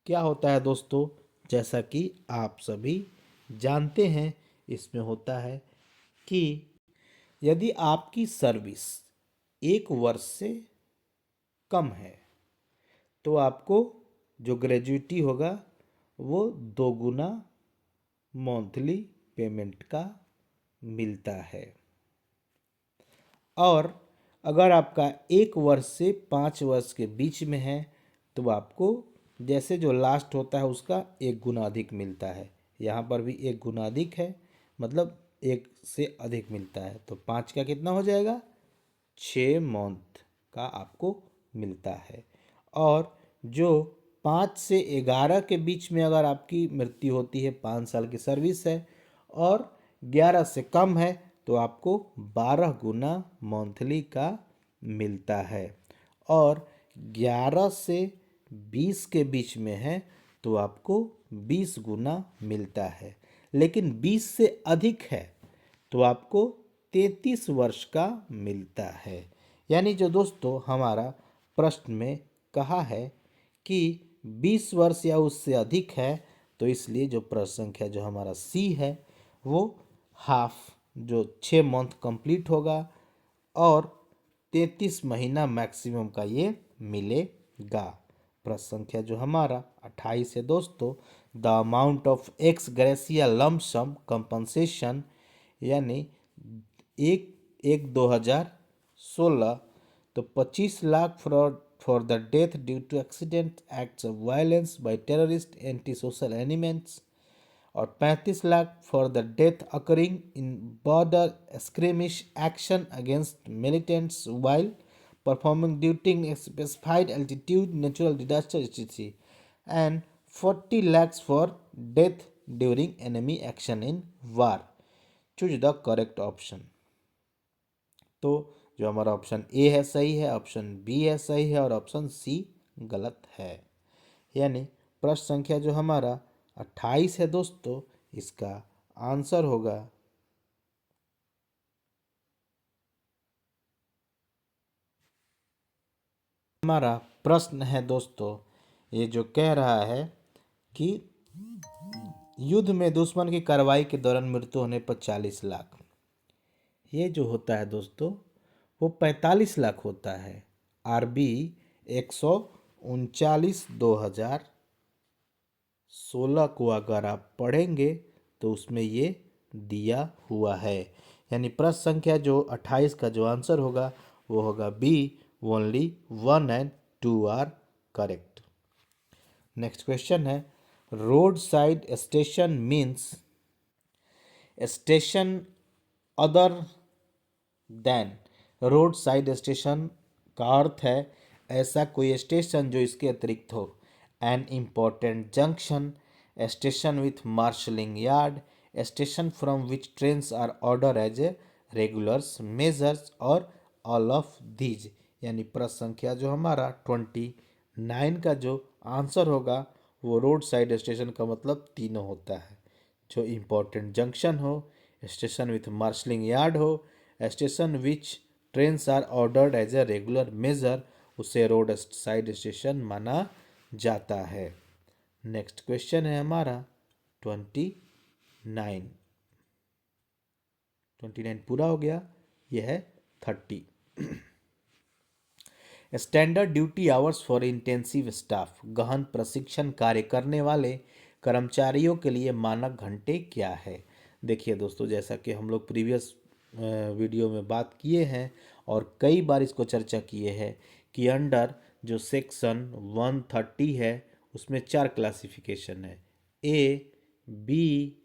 क्या होता है दोस्तों, जैसा कि आप सभी जानते हैं, इसमें होता है कि यदि आपकी सर्विस 1 वर्ष से कम है तो आपको जो ग्रेजुइटी होगा वो 2 गुना मंथली पेमेंट का मिलता है। और अगर आपका 1 वर्ष से 5 वर्ष के बीच में है तो आपको जैसे जो लास्ट होता है उसका 1 गुना अधिक मिलता है। यहाँ पर भी 1 गुना अधिक है, मतलब 1 से अधिक मिलता है, तो 5 का कितना हो जाएगा, 6 मंथ का आपको मिलता है। और जो 5 से 11 के बीच में अगर आपकी मृत्यु होती है, 5 साल की सर्विस है और 11 से कम है तो आपको 12 गुना मंथली का मिलता है। और 11 से 20 के बीच में है तो आपको 20 गुना मिलता है। लेकिन 20 से अधिक है तो आपको 33 वर्ष का मिलता है। यानी जो दोस्तों हमारा प्रश्न में कहा है कि 20 वर्ष या उससे अधिक है, तो इसलिए जो प्रश्न संख्या जो हमारा सी है वो हाफ जो 6 मंथ कंप्लीट होगा और 33 महीना मैक्सिमम का ये मिलेगा। प्रश्न संख्या जो हमारा 28 है दोस्तों, the amount of ex gratia lump sum compensation, यानी 1/1/2016 तो 25 lakh for the death due to accident acts of violence by terrorist anti social elements, और 35 lakh for the death occurring in border skirmish action against militants while performing duty in specified altitude, natural disaster, etc. and 40 lakhs for death during enemy action in war. Choose the correct option. तो जो हमारा option A है सही है, option B है सही है और ऑप्शन सी गलत है। यानी प्रश्न संख्या जो हमारा 28 है दोस्तों, इसका आंसर होगा हमारा प्रश्न है दोस्तों, ये जो कह रहा है कि युद्ध में दुश्मन की कार्रवाई के दौरान मृत्यु होने पर 40 लाख, ये जो होता है दोस्तों वो 45 लाख होता है। RB 139/2016 को अगर आप पढ़ेंगे तो उसमें ये दिया हुआ है। यानी प्रश्न संख्या जो 28 का जो आंसर होगा वो होगा B, only 1 and 2 are correct. Next question है, road side station means station other than. Road side station का अर्थ है ऐसा कोई स्टेशन जो इसके अतिरिक्त हो। An important junction, station with marshalling yard, station from which trains are order as a regulars measures और ऑल ऑफ दीज। यानी प्रश्न संख्या जो हमारा 29 का जो आंसर होगा वो रोड साइड स्टेशन का मतलब तीनों होता है। जो इम्पोर्टेंट जंक्शन हो, स्टेशन विथ मार्शलिंग यार्ड हो, station which trains are ordered as a regular measure, उसे रोड साइड स्टेशन माना जाता है। नेक्स्ट क्वेश्चन है हमारा 29। 29 पूरा हो गया, यह है 30। Standard duty hours for intensive staff, गहन प्रशिक्षण कार्य करने वाले कर्मचारियों के लिए मानक घंटे क्या है। देखिए दोस्तों, जैसा कि हम लोग प्रीवियस वीडियो में बात किए हैं और कई बार इसको चर्चा किए हैं कि अंडर जो सेक्शन 130 है उसमें 4 क्लासिफिकेशन है, ए, बी,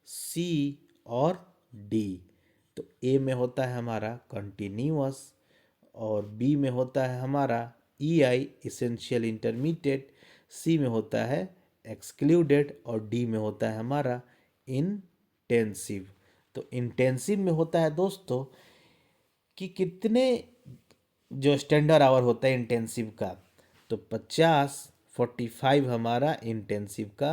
सी और डी। तो ए में होता है हमारा कंटिन्यूअस, और बी में होता है हमारा ईआई इसेंशियल इंटरमीडिएट, सी में होता है एक्सक्लूडेड और डी में होता है हमारा इंटेंसिव। तो इंटेंसिव में होता है दोस्तों कि कितने जो स्टैंडर्ड आवर होता है इंटेंसिव का, तो 50, 45 हमारा इंटेंसिव का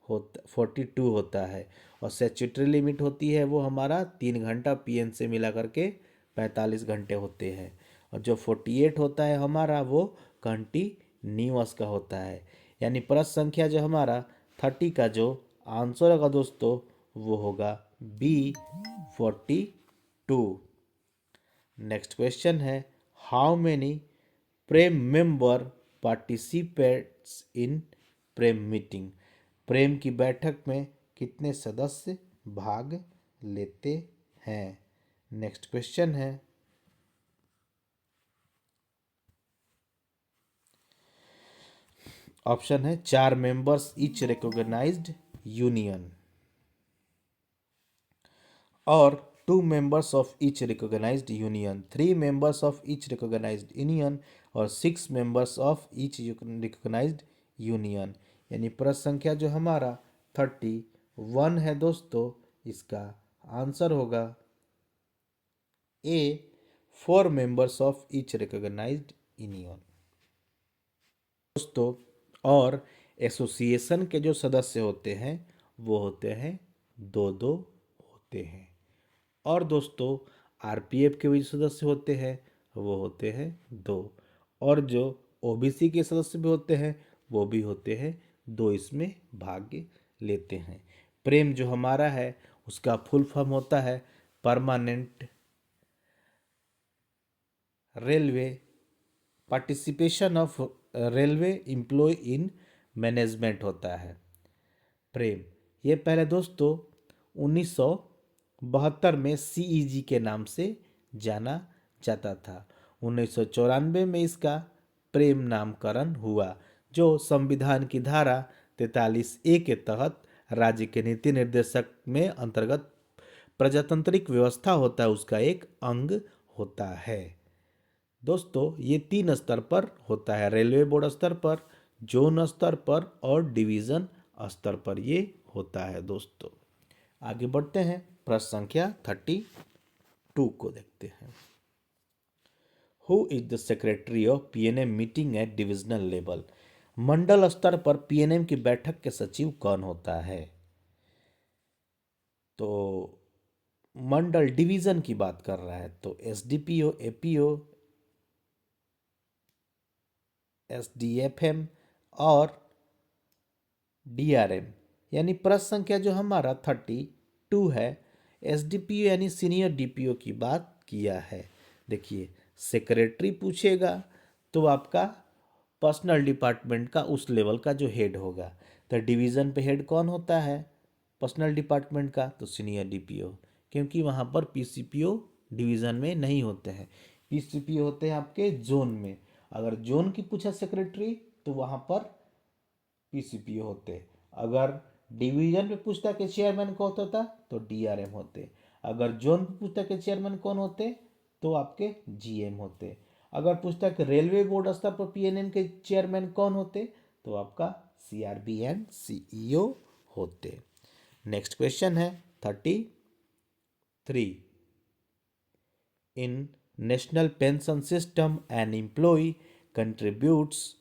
होता, 42 होता है, और स्टैट्यूटरी लिमिट होती है वो हमारा 3 घंटा, पीएन से मिला करके 45 घंटे होते हैं। और जो 48 होता है हमारा वो कंटिन्यूअस का होता है। यानी प्रश्न संख्या जो हमारा 30 का जो आंसर होगा दोस्तों वो होगा बी 42। नेक्स्ट क्वेश्चन है how many PREM member participates in PREM meeting, PREM की बैठक में कितने सदस्य भाग लेते हैं। नेक्स्ट क्वेश्चन है ऑप्शन है 4 मेंबर्स ईच रिकॉग्नाइज्ड यूनियन, और 2 members of each recognized union, 3 members of each recognized union और 6 members of each recognized union। यानी प्रश्न संख्या जो हमारा 31 है दोस्तों, इसका आंसर होगा ए 4 members of each recognized union। दोस्तों, और एसोसिएशन के जो सदस्य होते हैं वो होते हैं 2-2 होते हैं। और दोस्तों आरपीएफ के भी सदस्य होते हैं वो होते हैं 2, और जो ओबीसी के सदस्य भी होते हैं वो भी होते हैं 2, इसमें भाग लेते हैं। प्रेम जो हमारा है उसका फुल फॉर्म होता है permanent railway participation of railway employee in management होता है प्रेम। ये पहले दोस्तों 1972 में सीईजी के नाम से जाना जाता था। 1994 में इसका प्रेम नामकरण हुआ, जो संविधान की धारा 43A के तहत राज्य के नीति निर्देशक में अंतर्गत प्रजातांत्रिक व्यवस्था होता है उसका एक अंग होता है। दोस्तों ये 3 स्तर पर होता है, रेलवे बोर्ड स्तर पर, जोन स्तर पर और डिवीजन स्तर पर ये होता है। दोस्तों आगे बढ़ते हैं, प्रश्न संख्या 32 को देखते हैं। Who is the secretary of PNM meeting at divisional level, मंडल स्तर पर पीएनएम की बैठक के सचिव कौन होता है। तो मंडल डिवीजन की बात कर रहा है तो एसडीपीओ, एपीओ, एसडीएफएम और डीआरएम। यानी प्रश्न संख्या जो हमारा 32 है, एसडीपीओ यानी सीनियर डीपीओ की बात किया है। देखिए सेक्रेटरी पूछेगा तो आपका पर्सनल डिपार्टमेंट का उस लेवल का जो हेड होगा, तो डिवीज़न पे हेड कौन होता है पर्सनल डिपार्टमेंट का, तो सीनियर डीपीओ, क्योंकि वहाँ पर पीसीपीओ डिवीज़न में नहीं होते हैं, पीसीपीओ होते हैं आपके जोन में। अगर जोन की पूछा सेक्रेटरी तो वहाँ पर पीसीपीओ होते, अगर डिवीजन पे पूछता कि चेयरमैन कौन होता तो डीआरएम होते, अगर जोन पे पूछता कि चेयरमैन कौन होते तो आपके जीएम होते, अगर पूछता कि रेलवे बोर्ड स्तर पर पीएनएम के चेयरमैन कौन होते तो आपका सीआरबी एंड सीईओ होते। नेक्स्ट क्वेश्चन है 33। In national pension system an employee contributes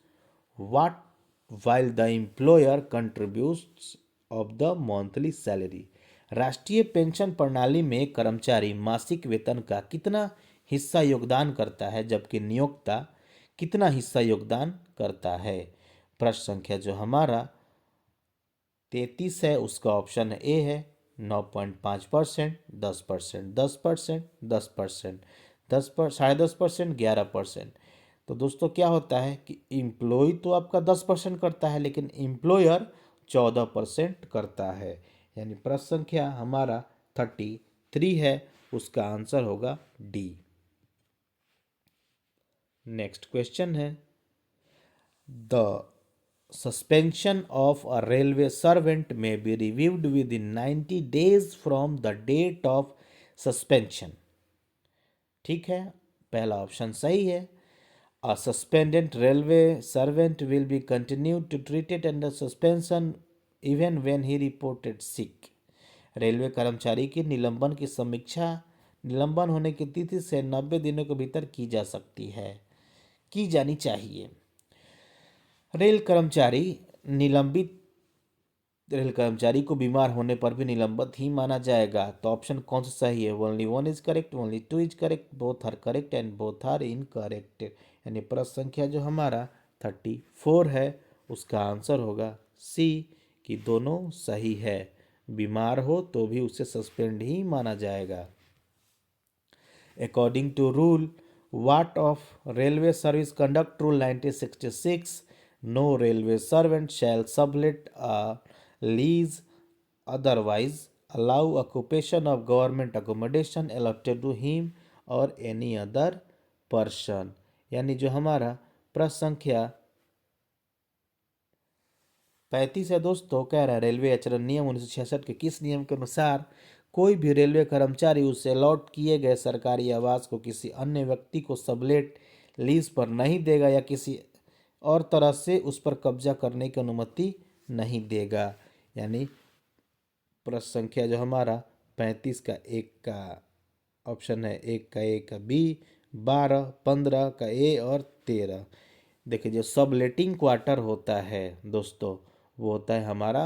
what while the employer contributes of the monthly salary। राष्ट्रीय पेंशन प्रणाली में कर्मचारी मासिक वेतन का कितना हिस्सा योगदान करता है जबकि नियोक्ता कितना हिस्सा योगदान करता है। प्रश्न संख्या जो हमारा 33 है उसका ऑप्शन ए है 9.5%, 10%, 10%, 10%, 10.5%, 11%। तो दोस्तों क्या होता है कि एम्प्लॉय तो आपका 10% करता है लेकिन एम्प्लॉयर 14% करता है। यानी प्रश्न संख्या हमारा 33 है, उसका आंसर होगा डी। नेक्स्ट क्वेश्चन है the suspension of a railway servant may be reviewed within 90 days from the date of suspension। ठीक है, पहला ऑप्शन सही है। A suspended railway servant will be continued to treated under suspension even when he reported sick। Railway कर्मचारी की निलंबन की समीक्षा निलंबन होने की तिथि से 90 दिनों के भीतर की जा सकती है, की जानी चाहिए। रेल कर्मचारी को बीमार होने पर भी निलंबित ही माना जाएगा। तो ऑप्शन कौन सा सही है? Only 1 is correct, only 2 is correct, both are correct and both are incorrect. यानी प्रश्न संख्या जो हमारा 34 है उसका आंसर होगा सी कि दोनों सही है। बीमार हो तो भी उसे सस्पेंड ही माना जाएगा। According to rule what of Railway Service Conduct Rule 1966, no railway servant shall sublet a lease, otherwise allow occupation of government accommodation allotted to him or any other person। यानी जो हमारा प्रश्न संख्या 35 है दोस्तों, कह रहा है रेलवे आचरण नियम 1966 के किस नियम के अनुसार कोई भी रेलवे कर्मचारी उसे अलॉट किए गए सरकारी आवास को किसी अन्य व्यक्ति को सबलेट लीज पर नहीं देगा या किसी और तरह से उस पर कब्जा करने की अनुमति नहीं देगा। यानी प्रश्न संख्या जो हमारा 35 का एक का ऑप्शन है, एक का ए का बी, 12, 15 का ए और 13। देखिए जो सबलेटिंग क्वार्टर होता है दोस्तों वो होता है हमारा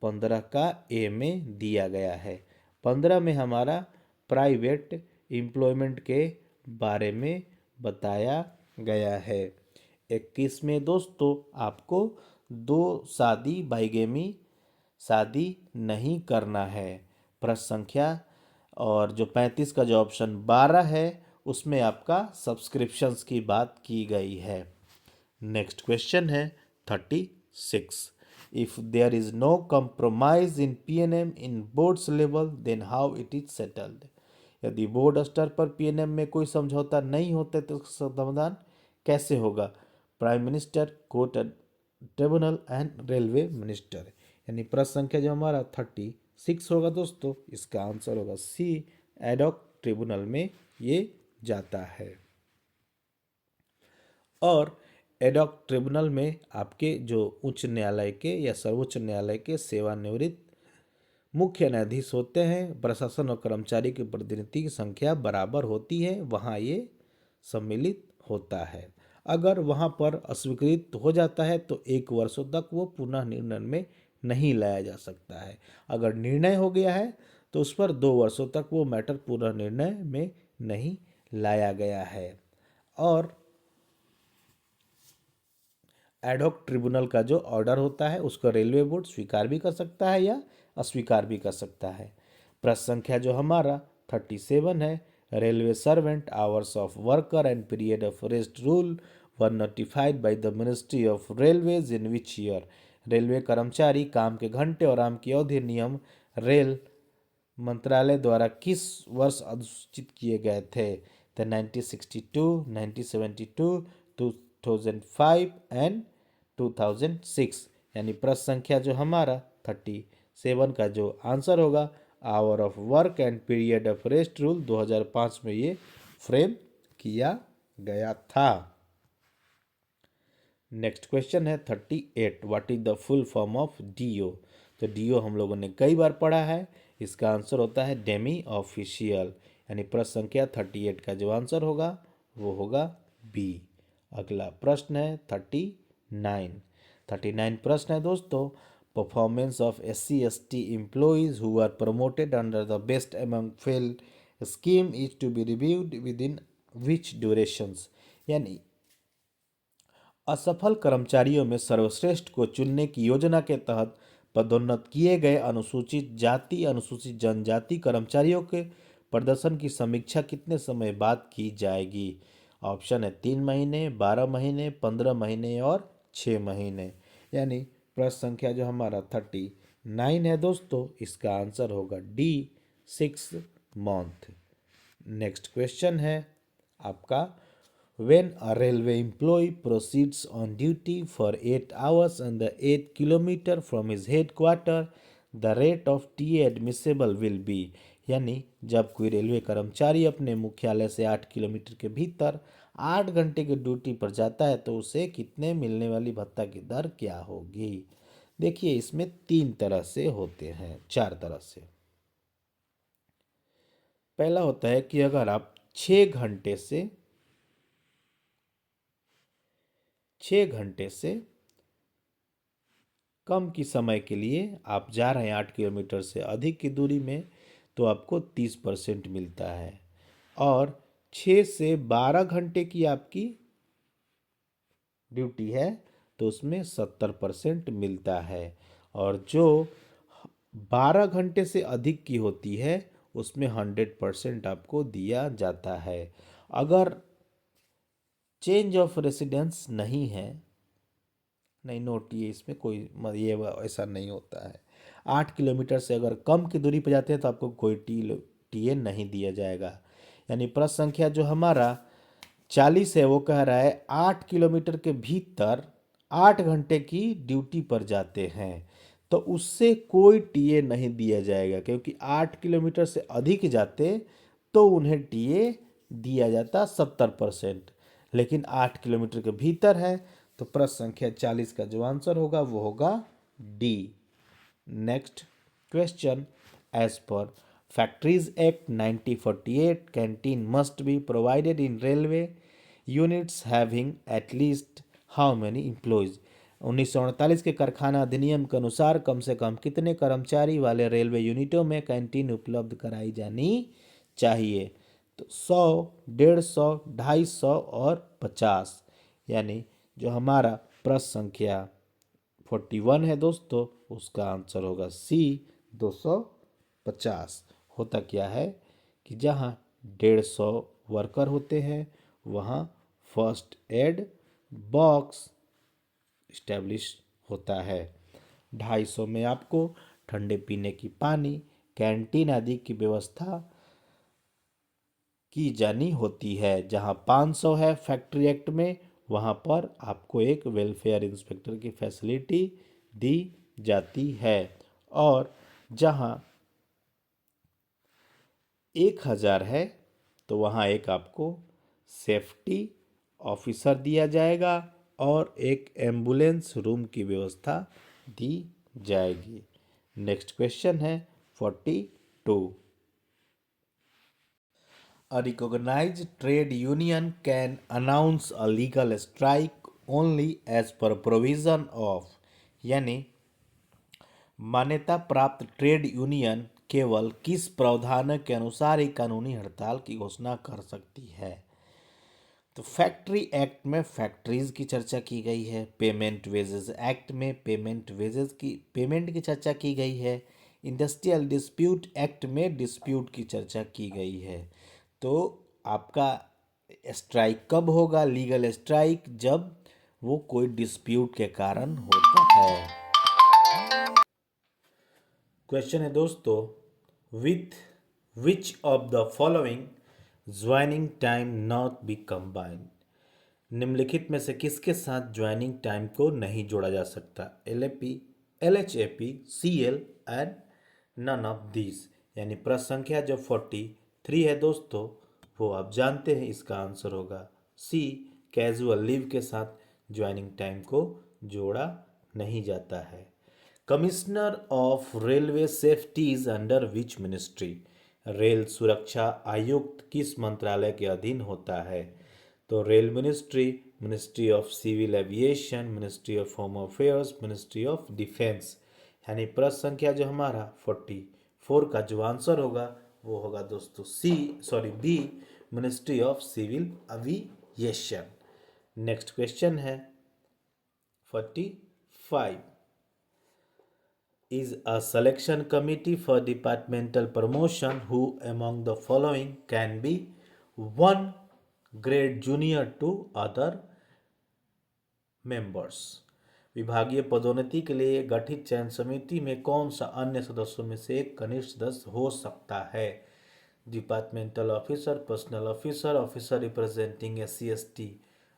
15 का ए में दिया गया है। 15 में हमारा प्राइवेट एम्प्लॉयमेंट के बारे में बताया गया है। 21 में दोस्तों आपको दो शादी बाइगेमी शादी नहीं करना है। प्रश्न संख्या और जो 35 का जो ऑप्शन 12 है उसमें आपका सब्सक्रिप्शंस की बात की गई है। नेक्स्ट क्वेश्चन है 36। If there is no compromise in PNM in boards level then how it is settled. यदि बोर्ड स्तर पर पीएनएम में कोई समझौता नहीं होता तो इसका समाधान कैसे होगा? Prime minister, court tribunal and railway minister. यानी प्रश्न संख्या जो हमारा 36 होगा दोस्तों, इसका आंसर होगा सी, एडॉक ट्रिब्यूनल में ये जाता है। और एडॉक ट्रिब्यूनल में आपके जो उच्च न्यायालय के या सर्वोच्च न्यायालय के सेवानिवृत्त मुख्य न्यायाधीश होते हैं, प्रशासन और कर्मचारी की प्रतिनिधि की संख्या बराबर होती है, वहाँ ये सम्मिलित होता है। अगर वहाँ पर अस्वीकृत हो जाता है तो 1 वर्षों तक वो पुनः निर्णय में नहीं लाया जा सकता है। अगर निर्णय हो गया है तो उस पर 2 वर्षों तक वो मैटर पुनः निर्णय में नहीं लाया गया है। और एडहॉक ट्रिब्यूनल का जो ऑर्डर होता है उसको रेलवे बोर्ड स्वीकार भी कर सकता है या अस्वीकार भी कर सकता है। प्रश्न संख्या जो हमारा 37 है, railway servant hours of worker and period of rest rule were notified by the ministry of railways in which year. Railway कर्मचारी काम के घंटे और आराम की अवधि नियम रेल मंत्रालय द्वारा किस वर्ष अधिसूचित किए गए थे? तो 1962, 1972, 2005 एंड 2006। यानी प्रश्न संख्या जो हमारा 37 का जो आंसर होगा hour of work and period of rest rule 2005 में ये फ्रेम किया गया था। नेक्स्ट क्वेश्चन है 38। What is the full form of DO? तो डीओ हम लोगों ने कई बार पढ़ा है, इसका आंसर होता है डेमी ऑफिशियल। यानी प्रश्न संख्या 38 का जो आंसर होगा वो होगा बी। अगला प्रश्न है 39। 39 प्रश्न है दोस्तों, performance of SC/ST employees who are promoted under the best among failed scheme is to be reviewed within which durations, यानी असफल कर्मचारियों में सर्वश्रेष्ठ को चुनने की योजना के तहत पदोन्नत किए गए अनुसूचित जाति अनुसूचित जनजाति कर्मचारियों के प्रदर्शन की समीक्षा कितने समय बाद की जाएगी। ऑप्शन है 3 महीने, 12 महीने, 15 महीने और 6 महीने। यानी प्रश्न संख्या जो हमारा 39 है दोस्तों, इसका आंसर होगा डी 6 मंथ। नेक्स्ट क्वेश्चन है आपका, when a railway employee proceeds on duty for 8 hours and the 8 kilometer from his headquarter, the rate of TA admissible will be, यानी जब कोई रेलवे कर्मचारी अपने मुख्यालय से 8 किलोमीटर के भीतर 8 घंटे की ड्यूटी पर जाता है तो उसे कितने मिलने वाली भत्ता की दर क्या होगी। देखिए इसमें 3 तरह से होते हैं, 4 तरह से। पहला होता है कि अगर आप 6 घंटे से कम की समय के लिए आप जा रहे हैं 8 किलोमीटर से अधिक की दूरी में, तो आपको 30% मिलता है। और 6 से 12 घंटे की आपकी ड्यूटी है तो उसमें 70% मिलता है। और जो 12 घंटे से अधिक की होती है उसमें 100% आपको दिया जाता है। अगर चेंज ऑफ रेसिडेंस नहीं है, नहीं नोट, ये इसमें कोई ये ऐसा नहीं होता है। 8 किलोमीटर से अगर कम की दूरी पर जाते हैं तो आपको कोई टीए नहीं दिया जाएगा। यानी प्रश्न संख्या जो हमारा 40 है वो कह रहा है 8 किलोमीटर के भीतर 8 घंटे की ड्यूटी पर जाते हैं तो उससे कोई टीए नहीं दिया जाएगा, क्योंकि 8 किलोमीटर से अधिक जाते तो उन्हें टीए दिया जाता 70%। लेकिन 8 किलोमीटर के भीतर है तो प्रश्न संख्या 40 का जो आंसर होगा वो होगा D. Next question, as per factories act 1948 canteen must be provided in railway units having at least how many employees. 1948 के कारखाना अधिनियम के अनुसार कम से कम कितने कर्मचारी वाले रेलवे यूनिटों में कैंटीन उपलब्ध कराई जानी चाहिए। तो 100, 150, 250 और 50। यानी जो हमारा प्रश्न संख्या 41 है दोस्तों, उसका आंसर होगा सी 250। होता क्या है कि जहाँ 150 वर्कर होते हैं वहाँ फर्स्ट एड बॉक्स इस्टेब्लिश होता है। 250 में आपको ठंडे पीने की पानी, कैंटीन आदि की व्यवस्था की जानी होती है। जहाँ 500 है फैक्ट्री एक्ट में, वहाँ पर आपको एक वेलफेयर इंस्पेक्टर की फैसिलिटी दी जाती है। और जहाँ 1000 है तो वहाँ एक आपको सेफ्टी ऑफिसर दिया जाएगा और एक एम्बुलेंस रूम की व्यवस्था दी जाएगी। नेक्स्ट क्वेश्चन है 42। A recognized trade union can announce a legal strike only as per provision of, यानी मान्यता प्राप्त ट्रेड यूनियन केवल किस प्रावधान के अनुसार ही कानूनी हड़ताल की घोषणा कर सकती है। तो फैक्ट्री एक्ट में फैक्ट्रीज की चर्चा की गई है, पेमेंट वेजेस एक्ट में पेमेंट की चर्चा की गई है, इंडस्ट्रियल डिस्प्यूट एक्ट में डिस्प्यूट की चर्चा की गई है। तो आपका स्ट्राइक कब होगा, लीगल स्ट्राइक, जब वो कोई डिस्प्यूट के कारण होता है। क्वेश्चन है दोस्तों, with which of the following joining time not be combined. निम्नलिखित में से किसके साथ ज्वाइनिंग टाइम को नहीं जोड़ा जा सकता। LAP, LHAP, CL and none of this. यानी प्रश्न संख्या जो 43 है दोस्तों, वो आप जानते हैं, इसका आंसर होगा सी, कैजुअल लीव के साथ ज्वाइनिंग टाइम को जोड़ा नहीं जाता है। Commissioner of railway safety is under which ministry. रेल सुरक्षा आयुक्त किस मंत्रालय के अधीन होता है। तो rail ministry, ministry of civil aviation, ministry of home affairs, ministry of defence. यानी प्रश्न संख्या जो हमारा 44 का जो आंसर होगा वो होगा दोस्तों B, ministry of civil aviation. Next question है 45 is a selection committee for departmental promotion who among the following can be one grade junior to other members। विभागीय पदोन्नति के लिए गठित चयन समिति में कौन सा अन्य सदस्यों में से एक कनिष्ठ सदस्य हो सकता है? Departmental officer, personal officer, officer representing SC/ST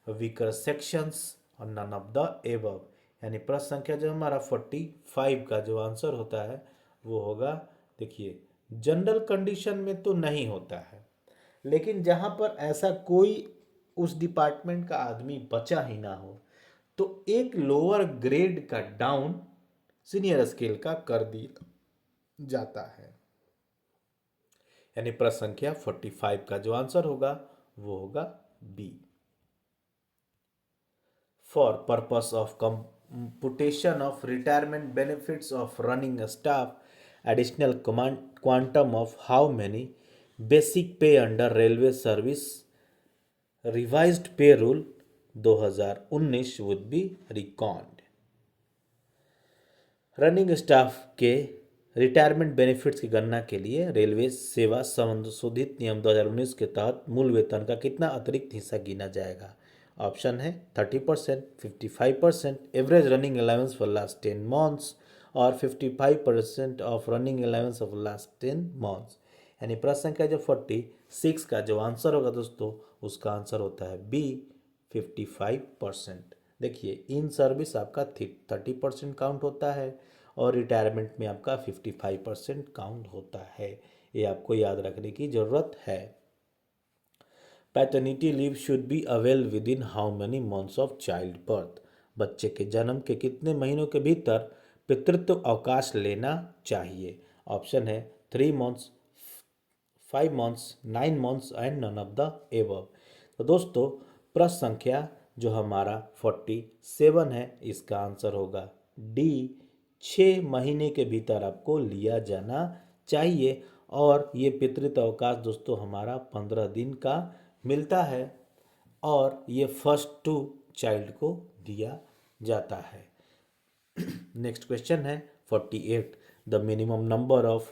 weaker sections और नन ऑफ द एबव। यानी प्रश्न संख्या जो हमारा 45 का जो आंसर होता है वो होगा, देखिए जनरल कंडीशन में तो नहीं होता है, लेकिन जहाँ पर ऐसा कोई उस डिपार्टमेंट का आदमी बचा ही ना हो तो एक लोअर ग्रेड का डाउन सीनियर स्केल का कर दिया जाता है। यानी प्रश्न संख्या 45 का जो आंसर होगा वो होगा B. For purpose of computation of retirement benefits of running staff, additional quantum of how many basic pay under railway service revised pay rule 2019 would be reckoned। Running staff के रिटायरमेंट बेनिफिट्स की गणना के लिए railway सेवा संशोधित नियम 2019 के तहत मूल वेतन का कितना अतिरिक्त हिस्सा गिना जाएगा? ऑप्शन है 30%, 55%, average running allowance for last 10 months और 55% of running allowance of last 10 months. यानी प्रश्न संख्या जो 46 का जो आंसर होगा दोस्तों उसका आंसर होता है बी 55%। देखिए इन सर्विस आपका 30% काउंट होता है और रिटायरमेंट में आपका 55% काउंट होता है, ये आपको याद रखने की ज़रूरत है। Paternity leave should be avail with in how many months of child birth. बच्चे के जन्म के कितने महीनों के भीतर पितृत्व अवकाश लेना चाहिए? ऑप्शन है 3 months, 5 months, 9 months and none of the above. तो दोस्तों प्रश्न संख्या जो हमारा 47 है इसका आंसर होगा डी, 6 महीने के भीतर आपको लिया जाना चाहिए। और ये पितृत्व अवकाश दोस्तों हमारा 15 दिन का मिलता है और ये फर्स्ट टू चाइल्ड को दिया जाता है। नेक्स्ट क्वेश्चन है 48 the minimum number of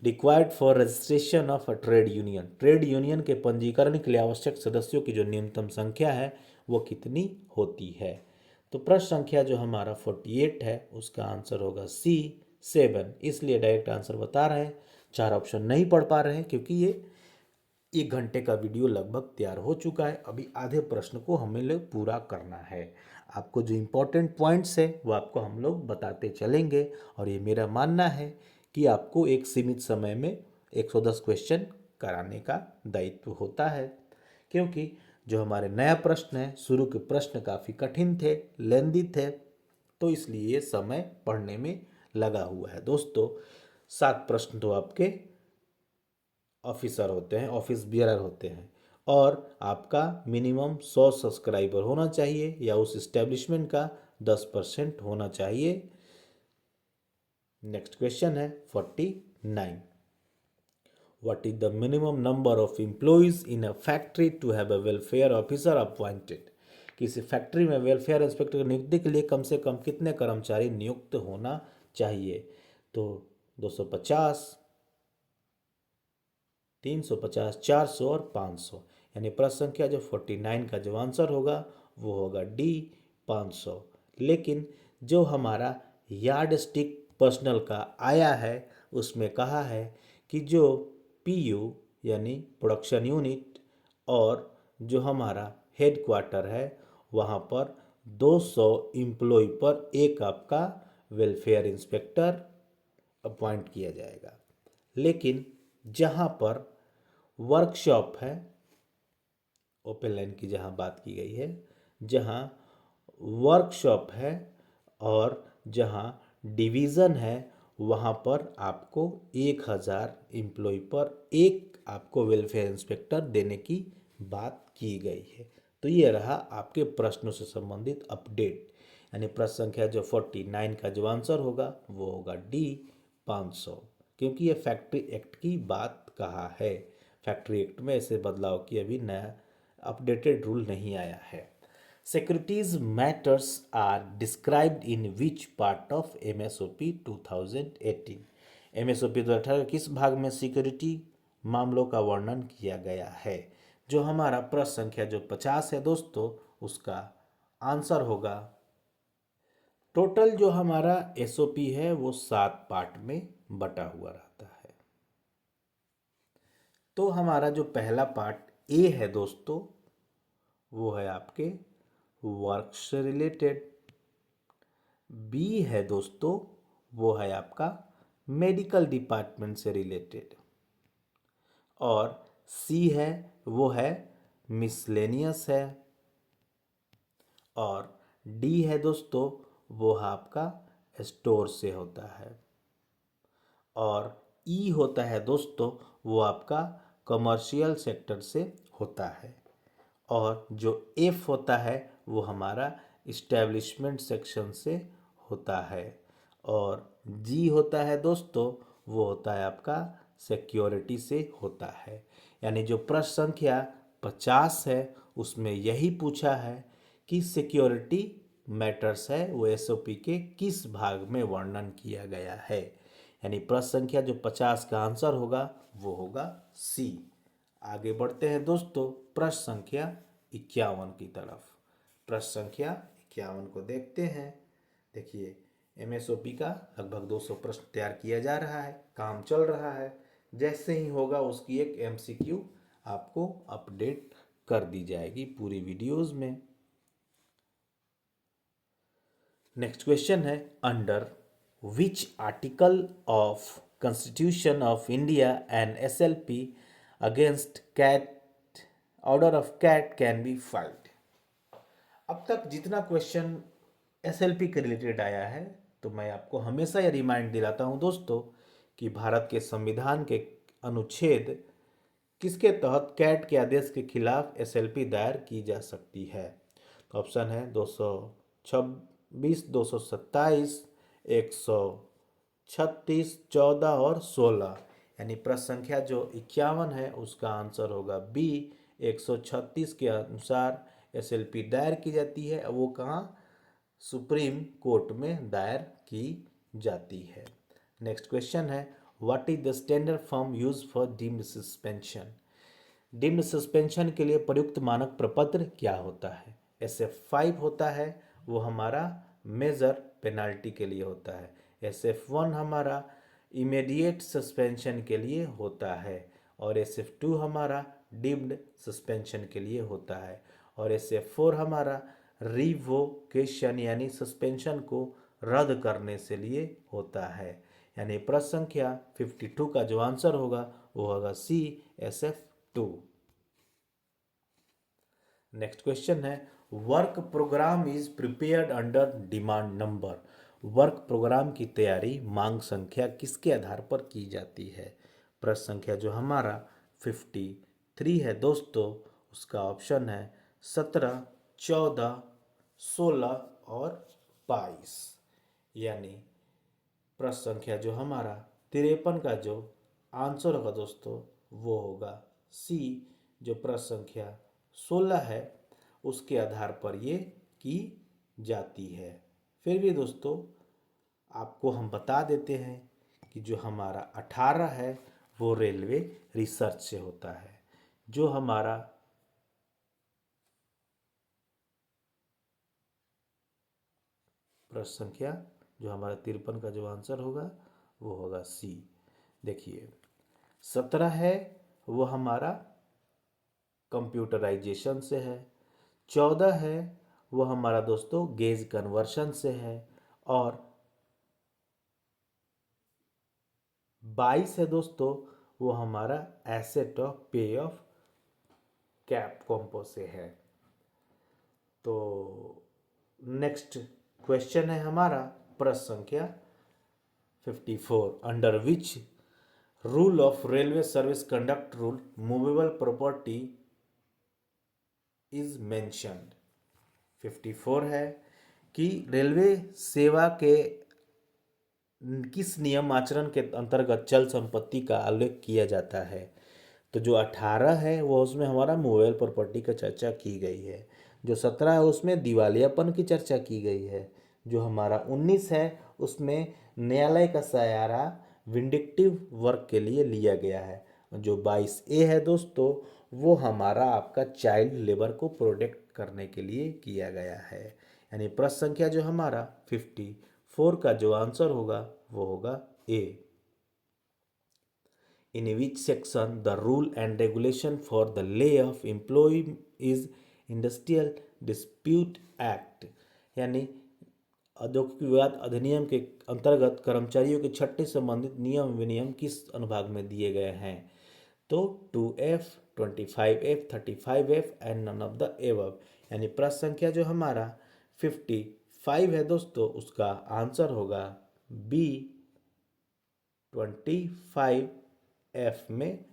required for registration of a trade union. Trade union के पंजीकरण के लिए आवश्यक सदस्यों की जो न्यूनतम संख्या है वो कितनी होती है? तो प्रश्न संख्या जो हमारा 48 है उसका आंसर होगा सी 7। इसलिए डायरेक्ट आंसर बता रहे हैं, 4 ऑप्शन नहीं पढ़ पा रहे हैं क्योंकि ये 1 घंटे का वीडियो लगभग तैयार हो चुका है। अभी आधे प्रश्न को हमें लोग पूरा करना है। आपको जो इम्पोर्टेंट पॉइंट्स है वो आपको हम लोग बताते चलेंगे और ये मेरा मानना है कि आपको एक सीमित समय में 110 क्वेश्चन कराने का दायित्व होता है, क्योंकि जो हमारे नया प्रश्न है शुरू के प्रश्न काफ़ी कठिन थे, लेंदी थे, तो इसलिए ये समय पढ़ने में लगा हुआ है। दोस्तों 7 प्रश्न तो आपके ऑफिसर होते हैं, ऑफिस बियरर होते हैं और आपका मिनिमम 100 सब्सक्राइबर होना चाहिए या उस इस्टेब्लिशमेंट का 10% होना चाहिए। नेक्स्ट क्वेश्चन है 49 what is the minimum number of employees in a factory to have a welfare officer appointed. किसी फैक्ट्री में वेलफेयर इंस्पेक्टर की नियुक्ति के लिए कम से कम कितने कर्मचारी नियुक्त होना चाहिए? तो 250, 350, 400 और 500। यानी प्रश्न संख्या जो 49 का जो आंसर होगा वो होगा डी 500। लेकिन जो हमारा यार्ड स्टिक पर्सनल का आया है उसमें कहा है कि जो PU यानी प्रोडक्शन यूनिट और जो हमारा हेड क्वार्टर है वहाँ पर 200 एम्प्लॉय पर एक आपका वेलफेयर इंस्पेक्टर अपॉइंट किया जाएगा। लेकिन जहाँ पर वर्कशॉप है, ओपन लाइन की जहाँ बात की गई है, जहाँ वर्कशॉप है और जहाँ डिवीज़न है वहाँ पर आपको 1000 एम्प्लॉय पर एक आपको वेलफेयर इंस्पेक्टर देने की बात की गई है। तो ये रहा आपके प्रश्नों से संबंधित अपडेट। यानी प्रश्न संख्या जो 49 का जो आंसर होगा वो होगा डी 500, क्योंकि ये फैक्ट्री एक्ट की बात कहा है। फैक्ट्री एक्ट में ऐसे बदलाव की अभी नया अपडेटेड रूल नहीं आया है। Securities matters are described in which part of MSOP 2018। MSOP 2018 किस भाग में सिक्योरिटी मामलों का वर्णन किया गया है? जो हमारा प्रश्न संख्या जो 50 है दोस्तों, उसका आंसर होगा, टोटल जो हमारा एसओपी है वो 7 पार्ट में बटा हुआ रहता है। तो हमारा जो पहला पार्ट ए है दोस्तों, वो है आपके वर्क से रिलेटेड। बी है दोस्तों, वो है आपका मेडिकल डिपार्टमेंट से रिलेटेड। और सी है वो है मिसलेनियस है। और डी है दोस्तों, वो आपका स्टोर से होता है। और ई होता है दोस्तों, वो आपका कमर्शियल सेक्टर से होता है। और जो एफ होता है वो हमारा इस्टेब्लिशमेंट सेक्शन से होता है। और जी होता है दोस्तों, वो होता है आपका सिक्योरिटी से होता है। यानी जो प्रश्न संख्या 50 है उसमें यही पूछा है कि सिक्योरिटी मैटर्स है वो एसओपी के किस भाग में वर्णन किया गया है। यानी प्रश्न संख्या जो 50 का आंसर होगा वो होगा सी। आगे बढ़ते हैं दोस्तों प्रश्न संख्या 51 की तरफ। प्रश्न संख्या 51 को देखते हैं। देखिए, एमएसओपी का लगभग 200 प्रश्न तैयार किया जा रहा है, काम चल रहा है। जैसे ही होगा उसकी एक एमसीक्यू आपको अपडेट कर दी जाएगी पूरी वीडियोस में। नेक्स्ट क्वेश्चन है, under which article of constitution of India and SLP against CAT order of CAT can be filed. अब तक जितना क्वेश्चन एसएलपी के रिलेटेड आया है, तो मैं आपको हमेशा यह रिमाइंड दिलाता हूं दोस्तों कि भारत के संविधान के अनुच्छेद किसके तहत कैट के आदेश के खिलाफ एसएलपी दायर की जा सकती है। तो ऑप्शन है 226, 227, 136, 14 और 16। यानी प्रश्न संख्या जो 51 है उसका आंसर होगा बी 136 के अनुसार एसएलपी दायर की जाती है। वो कहाँ? सुप्रीम कोर्ट में दायर की जाती है। नेक्स्ट क्वेश्चन है, what is the standard form use for deemed suspension. Deemed suspension के लिए प्रयुक्त मानक प्रपत्र क्या होता है? SF5 होता है, वो हमारा मेजर पेनाल्टी के लिए होता है। SF1 हमारा इमीडिएट सस्पेंशन के लिए होता है। और SF2 हमारा डीम्ड सस्पेंशन के लिए होता है। और SF4 हमारा रिवोकेशन यानी सस्पेंशन को रद्द करने से लिए होता है। यानी प्रश्न संख्या 52 का जो आंसर होगा वो होगा सी SF2। नेक्स्ट क्वेश्चन है, work programme is prepared under demand number. Work programme की तैयारी मांग संख्या किसके आधार पर की जाती है? प्रश्न संख्या जो हमारा 53 है दोस्तों, उसका ऑप्शन है 17, 14, 16 और 22। यानी प्रश्न संख्या जो हमारा 53 का जो आंसर होगा दोस्तों वो होगा सी, जो प्रश्न संख्या 16 है उसके आधार पर ये की जाती है। फिर भी दोस्तों आपको हम बता देते हैं कि जो हमारा 18 है वो रेलवे रिसर्च से होता है। जो हमारा प्रश्न संख्या जो हमारा 53 का जो आंसर होगा वो होगा सी। देखिए, 17 है वो हमारा कंप्यूटराइजेशन से है। 14 है वो हमारा दोस्तों गेज कन्वर्शन से है। और 22 है दोस्तों वो हमारा एसेट ऑफ पे ऑफ कैप कॉम्पो से है। तो नेक्स्ट क्वेश्चन है हमारा प्रश्न संख्या 54, under which rule of railway service conduct rule movable property is mentioned. 54 है कि रेलवे सेवा के किस नियम आचरण के अंतर्गत चल संपत्ति का उल्लेख किया जाता है। तो जो 18 है वो उसमें हमारा मोबाइल प्रॉपर्टी का चर्चा की गई है। जो 17 है उसमें दिवालियापन की चर्चा की गई है। जो हमारा 19 है उसमें न्यायालय का सहारा विंडिक्टिव वर्क के लिए लिया गया है। जो 22A है दोस्तों वो हमारा आपका चाइल्ड लेबर को प्रोटेक्ट करने के लिए किया गया है। यानी प्रश्न संख्या जो हमारा 54 का जो आंसर होगा वो होगा ए। In which section the rule and regulation for the layoff employee is Industrial Dispute Act, यानी औद्योगिक विवाद अधिनियम के अंतर्गत कर्मचारियों के छट्टे संबंधित नियम विनियम किस अनुभाग में दिए गए हैं। तो 2F 25F 35F and none of the above. यानी प्रश्न संख्या जो हमारा 55 है दोस्तों उसका आंसर होगा बी 25F में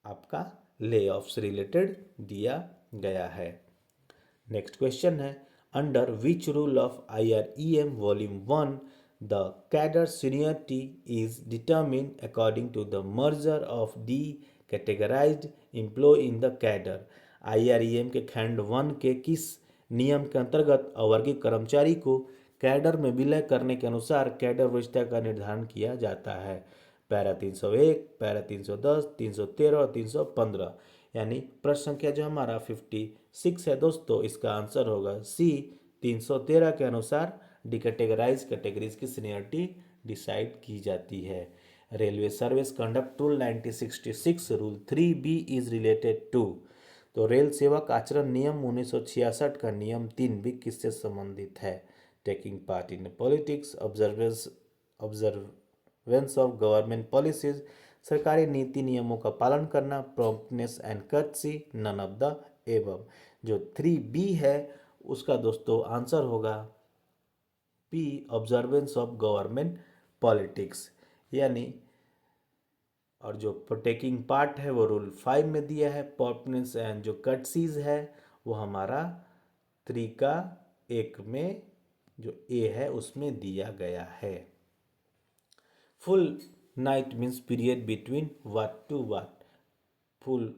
आपका ले ऑफ से रिलेटेड दिया गया है। नेक्स्ट क्वेश्चन है under which rule of IREM volume 1 the cadre seniority is determine according to the merger of the categorised employee in the cadre. IREM के खंड 1 के किस नियम के अंतर्गत अवर्गीय कर्मचारी को कैडर में विलय करने के अनुसार कैडर वरिष्ठता का निर्धारण किया जाता है। पैरा 301, पैरा 310, 313 और 315। यानी प्रश्न संख्या जो हमारा 56 है दोस्तों इसका आंसर होगा सी 313 के अनुसार डिकैटेगराइज कैटेगरीज की सीनियरिटी डिसाइड की जाती है। Railway service conduct rule 1966 rule 3B is related to. तो रेल सेवक आचरण नियम 1966 का नियम 3B किससे संबंधित है। Taking part in politics, observance of government policies, सरकारी नीति नियमों का पालन करना, promptness and courtesy, none of the above. जो 3B है उसका दोस्तों आंसर होगा B observance of government politics. यानी और जो टेकिंग पार्ट है वो रूल 5 में दिया है। प्रॉम्प्टनेस एंड जो कर्टसीज है वो हमारा 3 का 1 में जो ए है उसमें दिया गया है। Full night means period between what to what. Full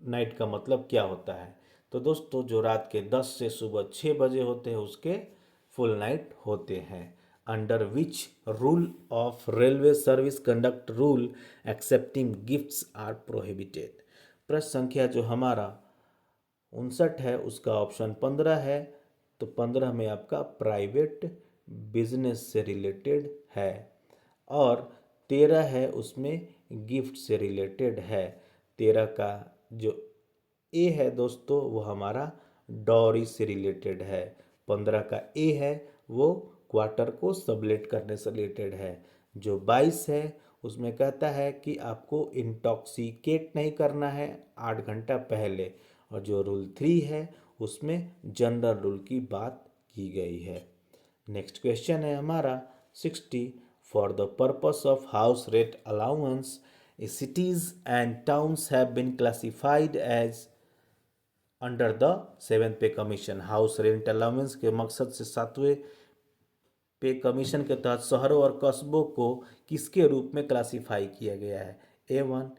night का मतलब क्या होता है। तो दोस्तों जो रात के 10 से सुबह 6 बजे होते हैं उसके फुल नाइट होते हैं। Under which rule of railway service conduct rule accepting gifts are prohibited. प्रश्न संख्या जो हमारा 59 है उसका ऑप्शन 15 है। तो 15 में आपका प्राइवेट बिजनेस से रिलेटेड है और 13 है उसमें गिफ्ट से रिलेटेड है। 13 का जो ए है दोस्तों वो हमारा डॉरी से रिलेटेड है। 15 का ए है वो क्वार्टर को सबलेट करने से रिलेटेड है। जो 22 है उसमें कहता है कि आपको इंटॉक्सिकेट नहीं करना है 8 घंटा पहले। और जो रूल 3 है उसमें जनरल रूल की बात की गई है। नेक्स्ट क्वेश्चन है हमारा 60 for the purpose of house rent allowance cities and towns have been classified as under the 7th पे कमीशन। हाउस रेंट अलाउंस के मकसद से 7वें पे कमीशन के तहत शहरों और कस्बों को किसके रूप में क्लासिफाई किया गया है। A1,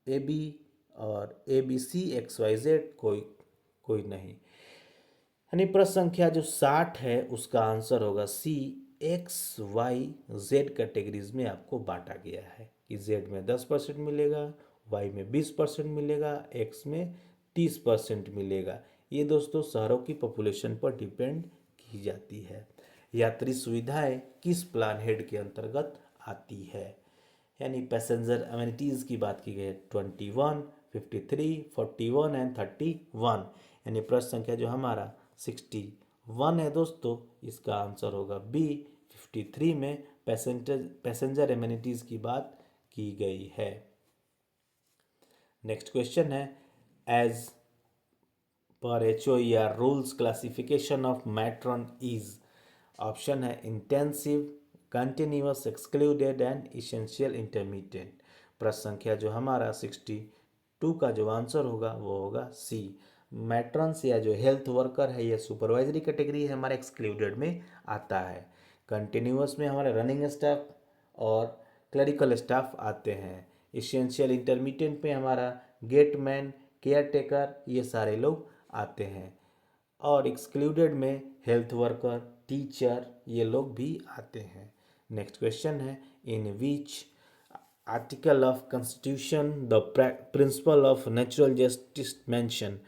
AB और ABC XYZ कोई नहीं। यानी प्रश्न संख्या जो 60 है उसका आंसर होगा सी XYZ कैटेगरीज में आपको बांटा गया है कि Z में 10% मिलेगा, Y में 20% मिलेगा, X में 30% मिलेगा। ये दोस्तों शहरों की पॉपुलेशन पर डिपेंड की जाती है। यात्री सुविधाएं किस प्लान हेड के अंतर्गत आती है। यानी पैसेंजर अमेनिटीज़ की बात की गई है 21, 53, 41 एंड 31। यानी प्रश्न संख्या जो हमारा 61 है दोस्तों इसका आंसर होगा बी 53 में पैसेंजर एमेनिटीज़ की बात की गई है। नेक्स्ट क्वेश्चन है as per HOER rules classification of matron is. Option है intensive, continuous, excluded and essential intermediate. प्रश्न संख्या जो हमारा 62 का जो आंसर होगा वो होगा सी मैट्रन्स या जो हेल्थ वर्कर है ये सुपरवाइजरी कैटेगरी है, हमारे एक्सक्लूडेड में आता है। कंटिन्यूअस में हमारे रनिंग स्टाफ और क्लरिकल स्टाफ आते हैं। इसेंशियल इंटरमीडिएट में हमारा गेटमैन, केयर टेकर, ये सारे लोग आते हैं। और एक्सक्लूडेड में हेल्थ वर्कर, टीचर, ये लोग भी आते हैं। नेक्स्ट क्वेश्चन है, in which article of constitution the principle of natural justice mention,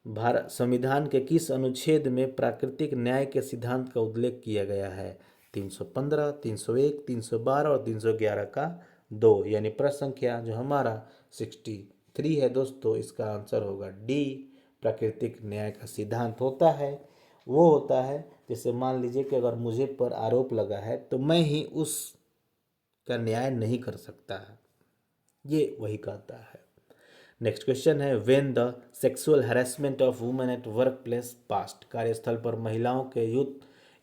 Bharat संविधान के किस अनुच्छेद में प्राकृतिक न्याय के सिद्धांत का उल्लेख किया गया है? 315, 301, 312 और 311 का 2, यानी प्रश्न संख्या जो हमारा 63 है दोस्तों, इसका आंसर होगा डी। प्राकृतिक न्याय का सिद्धांत होता है, वो होता है जैसे मान लीजिए कि अगर मुझे पर आरोप लगा है तो मैं ही उस का न्याय नहीं कर सकता है, ये वही कहता है। नेक्स्ट क्वेश्चन है, when the sexual harassment of women at work place past, कार्यस्थल पर महिलाओं के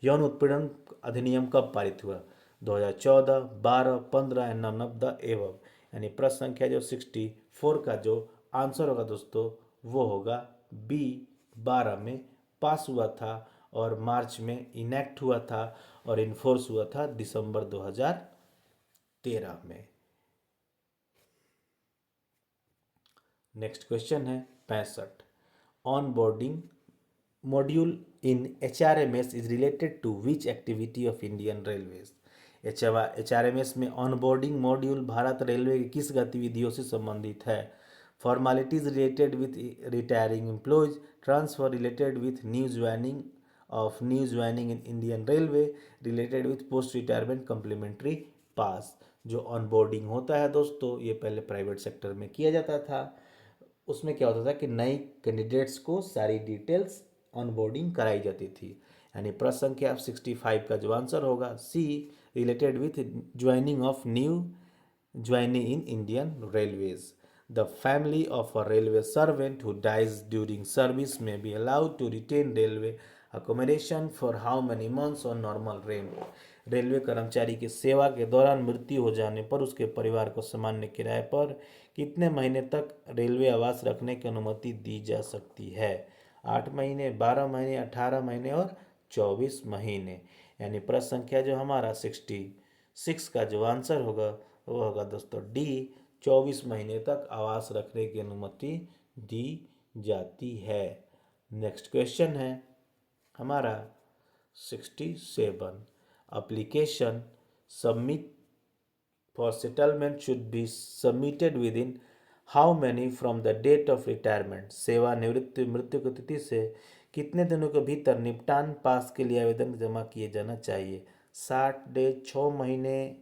यौन उत्पीड़न अधिनियम कब पारित हुआ? 2014, 12, 15 and none of the above, यानी प्रश्न संख्या जो 64 का जो आंसर होगा दोस्तों वो होगा बी, 12 में पास हुआ था और मार्च में इनेक्ट हुआ था और इन्फोर्स हुआ था दिसंबर 2013 में। नेक्स्ट क्वेश्चन है 65, on boarding module in HRMS is related to which activity of Indian railways. HRMS में on boarding module Bharat railway की किस गतिविधियों से संबंधित है? Formalities related with retiring employees, transfer related with new joining in Indian railway, related with post retirement complimentary pass. जो on boarding होता है दोस्तों ये पहले प्राइवेट सेक्टर में किया जाता था। उसमें क्या होता था कि नई कैंडिडेट्स को सारी डिटेल्स ऑनबोर्डिंग कराई जाती थी, यानी प्रश्न संख्या 65 का जो आंसर होगा C, related with joining of new joining in Indian railways. The family of a railway servant who dies during service may be allowed to retain railway accommodation for how many months on normal rent. Railway कर्मचारी की सेवा के दौरान मृत्यु हो जाने पर उसके परिवार को सामान्य किराए पर कितने महीने तक रेलवे आवास रखने की अनुमति दी जा सकती है? 8 महीने, 12 महीने, 18 महीने और 24 महीने, यानी प्रश्न संख्या जो हमारा 66 का जो आंसर होगा वो होगा दोस्तों डी, 24 महीने तक आवास रखने की अनुमति दी जाती है। नेक्स्ट क्वेश्चन है हमारा 67, application submit for settlement should be submitted within how many from the date of retirement। सेवानिवृत्ति मृत्यु की तिथि से कितने दिनों के भीतर निपटान पास के लिए आवेदन जमा किए जाना चाहिए? 60 डेज, 6 महीने,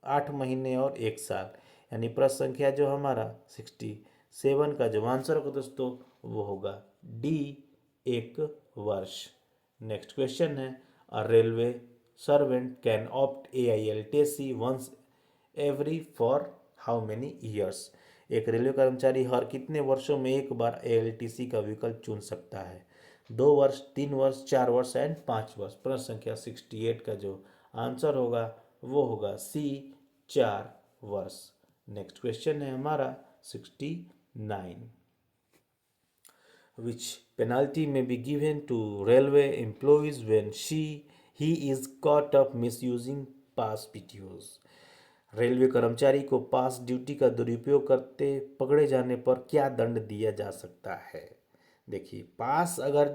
8 महीने और 1 साल, यानी प्रश्न संख्या जो हमारा 67 का जो आंसर होगा दोस्तों वो होगा डी, 1 वर्ष। नेक्स्ट क्वेश्चन है, a railway servant can opt AILTC once every for how many years. एक रेलवे कर्मचारी हर कितने वर्षों में एक बार AILTC का विकल्प चुन सकता है? 2 वर्ष, 3 वर्ष, 4 वर्ष एंड 5 वर्ष। प्रश्न संख्या 68 का जो आंसर होगा वो होगा सी, 4 वर्ष। नेक्स्ट क्वेश्चन है हमारा 69, which penalty may be given to railway employees when he is caught up misusing pass PTOs। Railway कर्मचारी को पास ड्यूटी का दुरुपयोग करते पकड़े जाने पर क्या दंड दिया जा सकता है? देखिए, पास अगर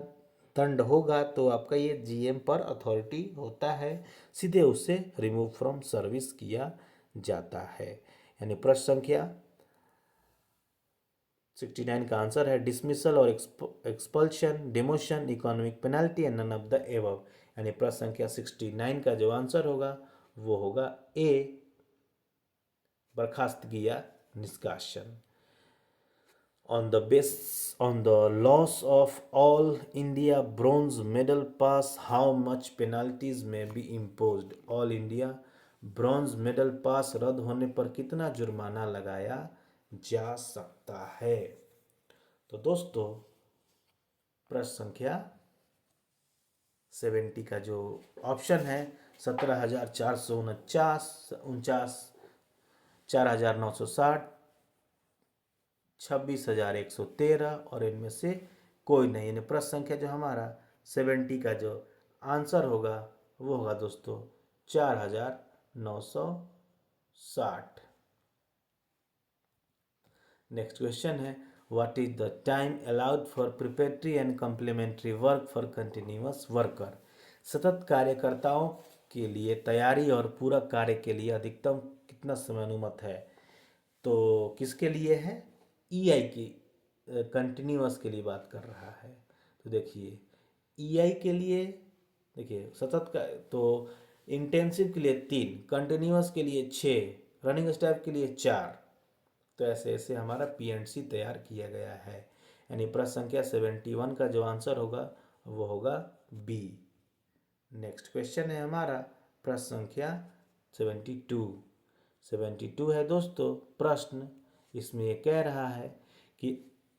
दंड होगा तो आपका ये GM पर अथॉरिटी होता है, सीधे उससे रिमूव फ्रॉम सर्विस किया जाता है, यानी प्रश्न संख्या 69 का आंसर है डिसमिसल और expulsion, demotion, economic penalty and none of the above, यानी प्रश्न संख्या 69 का जो आंसर होगा वो होगा ए, बर्खास्तगी या निष्कासन। on the loss of all India bronze medal pass how much penalties may be imposed। All India bronze medal pass रद्द होने पर कितना जुर्माना लगाया जा सकता है? तो दोस्तों प्रश्न संख्या 70 का जो ऑप्शन है 17,449, 49, 4,960, 26,113 और इनमें से कोई नहीं, यानी प्रश्न संख्या जो हमारा 70 का जो आंसर होगा वो होगा दोस्तों 4,960। नेक्स्ट क्वेश्चन है, what is the time allowed for preparatory and complementary work for continuous worker. सतत कार्यकर्ताओं के लिए तैयारी और पूरक कार्य के लिए अधिकतम कितना समय अनुमत है। तो किसके लिए है, ईआई की, कंटिन्यूअस के लिए बात कर रहा है। तो देखिए ईआई के लिए, देखिए सतत का तो इंटेंसिव के लिए 3, कंटिन्यूअस के लिए 6, रनिंग स्टाफ के लिए 4। तो ऐसे ऐसे हमारा पीएनसी तैयार किया गया है, यानी प्रश्न संख्या 71 का जो आंसर होगा वो होगा बी। नेक्स्ट क्वेश्चन है हमारा प्रश्न संख्या 72 है दोस्तों प्रश्न। इसमें ये कह रहा है कि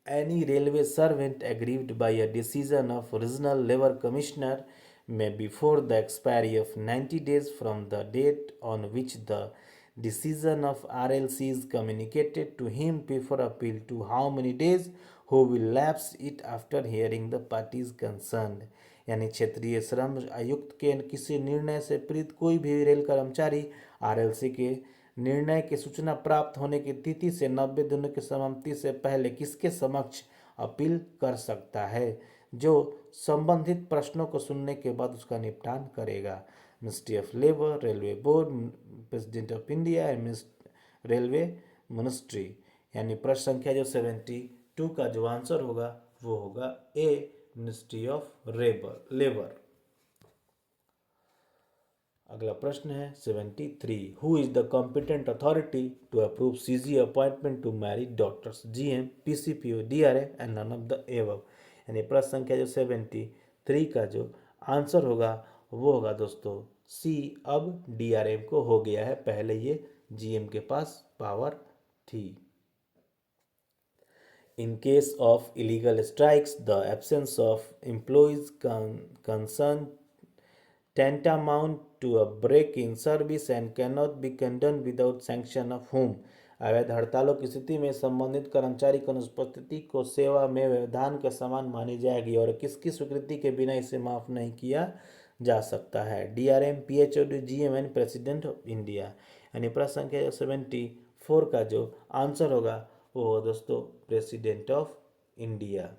any railway servant aggrieved by a decision of regional labour commissioner may before the expiry of 90 days from the date on which the decision of RLC is communicated to him before appeal to how many days who will lapse it after hearing the parties concerned। यानी क्षेत्रीय श्रम आयुक्त के किसी निर्णय से प्रेरित कोई भी रेल कर्मचारी आरएलसी के निर्णय की सूचना प्राप्त होने की तिथि से 90 दिनों की समाप्ति से पहले किसके समक्ष अपील कर सकता है, जो संबंधित प्रश्नों को सुनने के बाद उसका निपटान करेगा। Ministry of labour, railway board, president of India and railway ministry. यानी प्रश्न संख्या जो 72 का जो आंसर होगा वो होगा ए, मिनिस्ट्री ऑफ लेबर। अगला प्रश्न है 73, who is the competent authority to approve CG appointment to married doctors, GM, PCPO, DRM and none of the above. यानी प्रश्न संख्या जो 73 का जो आंसर होगा वो होगा दोस्तों सी। अब डीआरएम को हो गया है, पहले ये जीएम के पास पावर थी। In case of illegal strikes, the absence of employees concerned tantamount to a break in service and cannot be condoned without sanction of whom। अवैध हड़तालों की स्थिति में संबंधित कर्मचारी की अनुपस्थिति को सेवा में व्यवधान के समान मानी जाएगी और किसकी स्वीकृति के बिना इसे माफ नहीं किया जा सकता है। DRM, PHOD, GM and president of India. यानी प्रश्न संख्या 74 का जो आंसर होगा वो दोस्तों president of India.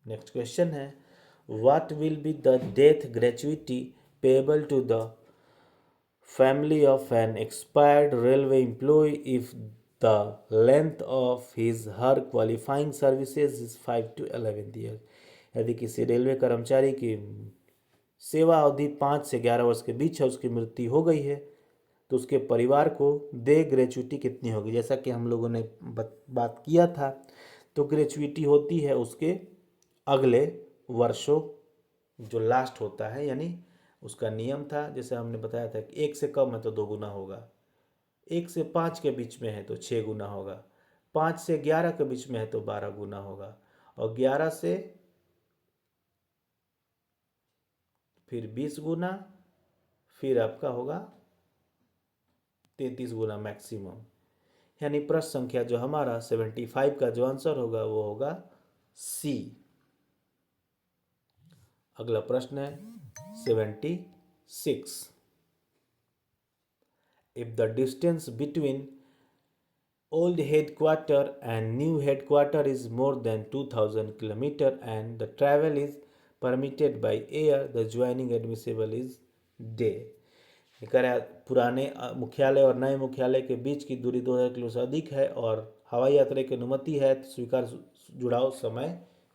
Next question है, what will be the death gratuity payable to the family of an expired railway employee if the length of his her qualifying services is 5 to 11 year. यदि किसी railway कर्मचारी की सेवा अवधि 5 से 11 वर्ष के बीच है, उसकी मृत्यु हो गई है, तो उसके परिवार को दे ग्रेचुइटी कितनी होगी। जैसा कि हम लोगों ने बात किया था, तो ग्रेचुइटी होती है उसके अगले वर्षों जो लास्ट होता है, यानी उसका नियम था जैसे हमने बताया था कि 1 से कम है तो 2 गुना होगा, 1 से 5 के बीच में है तो 6 गुना होगा, 5 से 11 के बीच में है तो 12 गुना होगा, और 11 से फिर 20 गुना, फिर आपका होगा 33 गुना मैक्सिमम। यानी प्रश्न संख्या जो हमारा 75 का जो आंसर होगा वो होगा सी। अगला प्रश्न है 76, if the distance between old headquarter and new headquarter is more than 2000 km and the travel is permitted by air, the joining admissible is day। पुराने मुख्यालय और नए मुख्यालय के बीच की दूरी 2000 किलो से अधिक है और हवाई यात्रा की अनुमति है तो स्वीकार जुड़ाव समय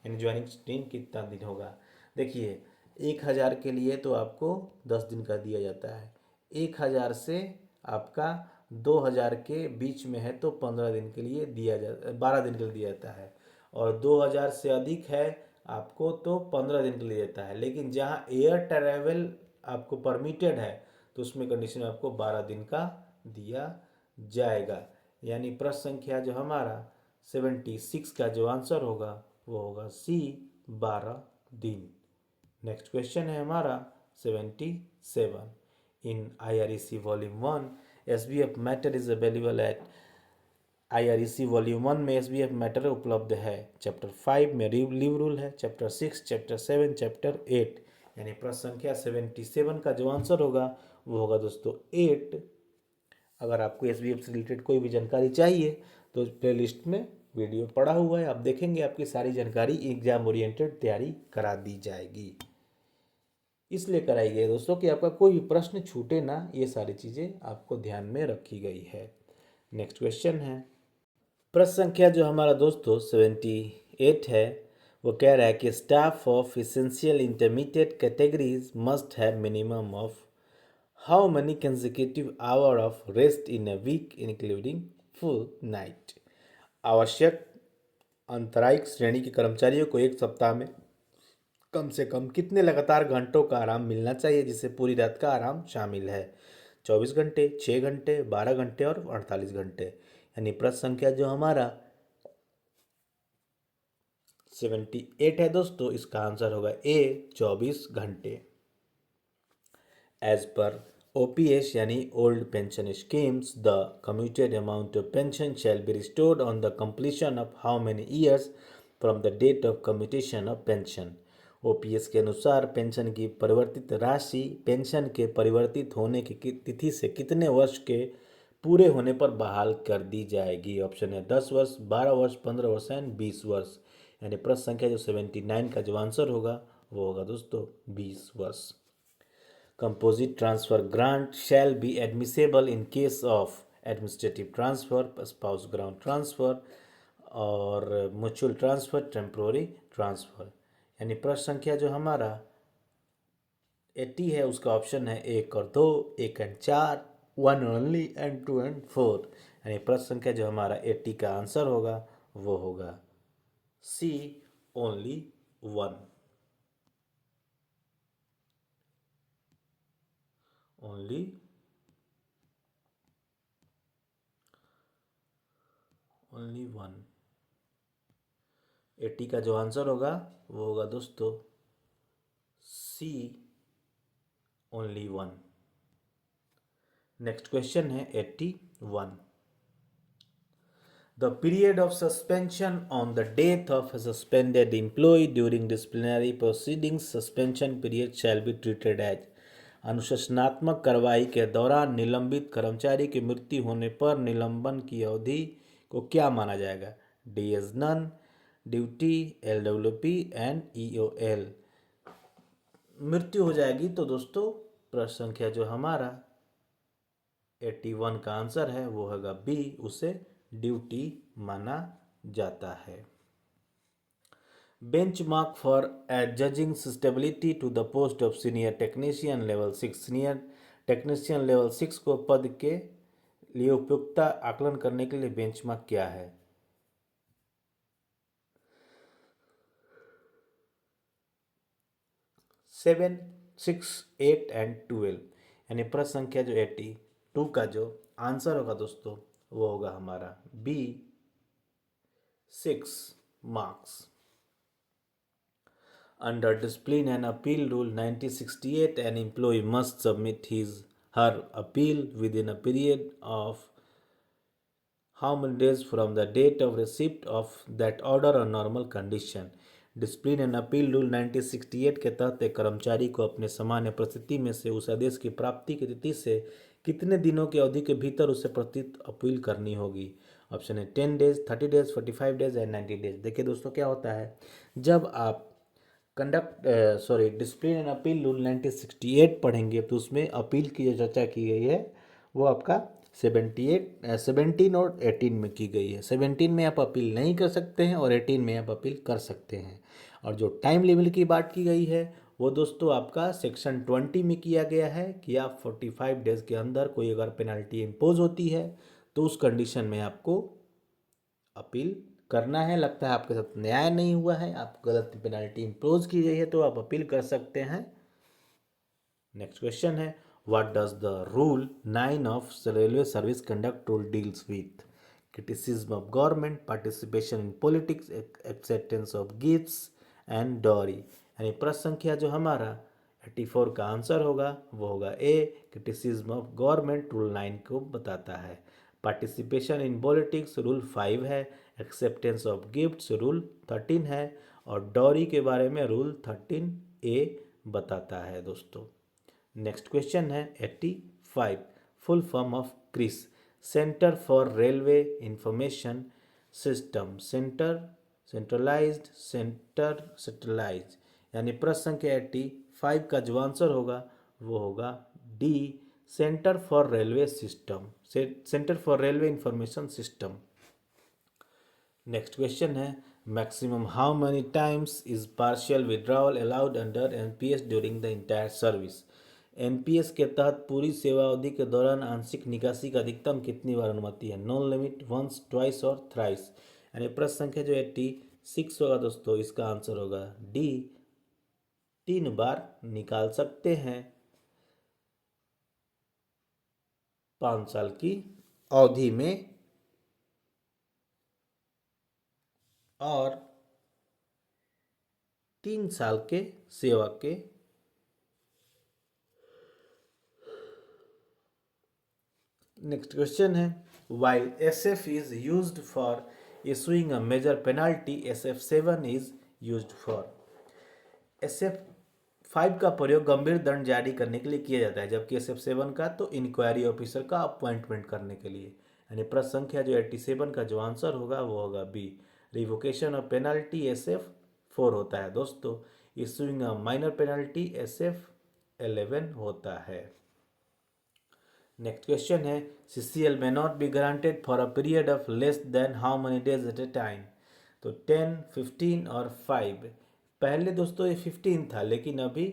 यानी ज्वाइनिंग टाइम कितना दिन होगा। देखिए 1000 के लिए तो आपको 10 दिन का दिया जाता है, 1000 से आपका 2000 के बीच में है तो 15 दिन के लिए दिया जाता, 12 दिन के लिए दिया जाता है, और 2000 से अधिक है आपको तो 15 दिन के लिए देता है। लेकिन जहाँ एयर ट्रैवल आपको परमिटेड है तो उसमें कंडीशन में आपको 12 दिन का दिया जाएगा। यानी प्रश्न संख्या जो हमारा 76 का जो आंसर होगा वो होगा सी, 12 दिन। नेक्स्ट क्वेश्चन है हमारा 77, in IREC Volume 1. SBF matter is available at IREC Volume 1 में SBF मैटर उपलब्ध है। चैप्टर 5 में लीव रूल है। चैप्टर 6, चैप्टर 7, चैप्टर 8, यानी प्रश्न संख्या 77 का जो आंसर होगा वो होगा दोस्तों 8। अगर आपको SBF से रिलेटेड कोई भी जानकारी चाहिए तो प्लेलिस्ट में वीडियो पड़ा हुआ है, आप देखेंगे, आपकी सारी जानकारी एग्जाम ओरिएंटेड तैयारी करा दी जाएगी। इसलिए कराई गई दोस्तों कि आपका कोई भी प्रश्न छूटे ना, ये सारी चीज़ें आपको ध्यान में रखी गई है। नेक्स्ट क्वेश्चन है, प्रश्न संख्या जो हमारा दोस्तों 78 है, वो कह रहा है कि staff of essential intermediate categories must have minimum of how many consecutive hour of rest in a week including full night. आवश्यक अंतरायिक श्रेणी के कर्मचारियों को एक सप्ताह में कम से कम कितने लगातार घंटों का आराम मिलना चाहिए जिससे पूरी रात का आराम शामिल है। 24 घंटे, 6 घंटे, 12 घंटे और 48 घंटे। यानी प्रश्न संख्या जो हमारा 78 है दोस्तों, इसका आंसर होगा ए 24 घंटे। एज पर OPS यानी old pension schemes, the commuted amount of pension shall be restored on the completion of how many years from the date of commutation of pension. OPS के अनुसार पेंशन की परिवर्तित राशि pension के परिवर्तित होने की तिथि से कितने वर्ष के पूरे होने पर बहाल कर दी जाएगी। ऑप्शन है 10 वर्ष, 12 वर्ष, 15 वर्ष एंड 20 वर्ष। यानी प्रश्न संख्या जो 79 का जो आंसर होगा वो होगा दोस्तों 20 वर्ष। Composite transfer grant shall be admissible in case of administrative transfer, spouse ground transfer और म्यूचुअल ट्रांसफर, टेम्पोररी ट्रांसफर। यानी प्रश्न संख्या जो हमारा 80 है उसका ऑप्शन है 1 और 2, 1 एंड 4, 1 ओनली एंड 2 एंड 4। यानी प्रश्न संख्या जो हमारा 80 का आंसर होगा वो होगा सी ओनली 1। ओनली 1। 80 का जो आंसर होगा वो होगा दोस्तों सी ओनली 1। नेक्स्ट क्वेश्चन है 81। The period of suspension on the death of a suspended employee during disciplinary proceedings, suspension period shall be treated as। अनुशासनात्मक कार्रवाई के दौरान निलंबित कर्मचारी की मृत्यु होने पर निलंबन की अवधि को क्या माना जाएगा। DS none, duty, LWP and EOL। मृत्यु हो जाएगी तो दोस्तों प्रश्न संख्या जो हमारा 81 का आंसर है वो होगा बी, उसे ड्यूटी माना जाता है। Benchmark for judging stability to the post of senior technician level 6। Senior technician level 6 को पद के लिए उपयुक्तता आकलन करने के लिए बेंचमार्क क्या है। 7, 6, 8 एंड 12। यानी प्रश्न संख्या जो 82 का जो आंसर होगा दोस्तों वो होगा हमारा B 6 marks. Under discipline and appeal rule 1968 an employee must submit her appeal within a period of how many days from the date of receipt of that order और normal condition. Discipline and appeal rule 1968 के तहत एक कर्मचारी को अपने सामान्य परिस्थिति में से उस आदेश की प्राप्ति की तिथि से कितने दिनों की अवधि के भीतर उसे प्रति अपील करनी होगी। ऑप्शन है 10 days, 30 days, 45 days and 90 days. देखिए दोस्तों क्या होता है, जब आप डिसिप्लिन एंड अपील रूल 1968 पढ़ेंगे तो उसमें अपील की जो चर्चा की गई है वो आपका 17 और 18 में की गई है। 17 में आप अपील नहीं कर सकते हैं और 18 में आप अपील कर सकते हैं। और जो टाइम लिमिट की बात की गई है वो दोस्तों आपका सेक्शन 20 में किया गया है कि आप 45 डेज के अंदर कोई अगर पेनल्टी इम्पोज होती है तो उस कंडीशन में आपको अपील करना है। लगता है आपके साथ न्याय नहीं हुआ है, आपको गलत पेनल्टी इम्पोज की गई है तो आप अपील कर सकते हैं। नेक्स्ट क्वेश्चन है, what does the rule 9 of railway service conduct rule deals with. Criticism of government, participation in politics, acceptance of gifts and dowry. यानी प्रश्न संख्या जो हमारा 84 का आंसर होगा वो होगा ए, क्रिटिसिज्म ऑफ गवर्नमेंट रूल 9 को बताता है। पार्टिसिपेशन इन पॉलिटिक्स रूल 5 है। एक्सेप्टेंस ऑफ गिफ्ट्स रूल 13 है। और डॉरी के बारे में रूल 13 ए बताता है दोस्तों। नेक्स्ट क्वेश्चन है 85, full form of CRIS, centre for railway information system, centralised, यानी प्रश्न संख्या 85 का जो आंसर होगा वो होगा D, centre for railway system, centre for railway information system. Next question है maximum how many times is partial withdrawal allowed under NPS during the entire service. NPS के तहत पूरी सेवा अवधि के दौरान आंशिक निकासी का अधिकतम कितनी बार अनुमति है? नॉन लिमिट, वंस, ट्वाइस और थ्राइस। यानी प्रश्न संख्या जो 86 होगा दोस्तों, इसका आंसर होगा डी, 3 बार निकाल सकते हैं 5 साल की अवधि में और 3 साल के सेवा के। नेक्स्ट क्वेश्चन है while SF is used for issuing a major penalty, SF7 is used for. SF5 का प्रयोग गंभीर दंड जारी करने के लिए किया जाता है, जबकि SF7 का तो इंक्वायरी ऑफिसर का अपॉइंटमेंट करने के लिए। यानी प्रश्न संख्या जो 87 का जो आंसर होगा वो होगा B, revocation of penalty SF4 होता है दोस्तों। Issuing a minor penalty SF11 होता है। नेक्स्ट क्वेश्चन है CCL may not be granted for a period of less than how many days at a time। तो 10, 15 और 5। पहले दोस्तों ये 15 था, लेकिन अभी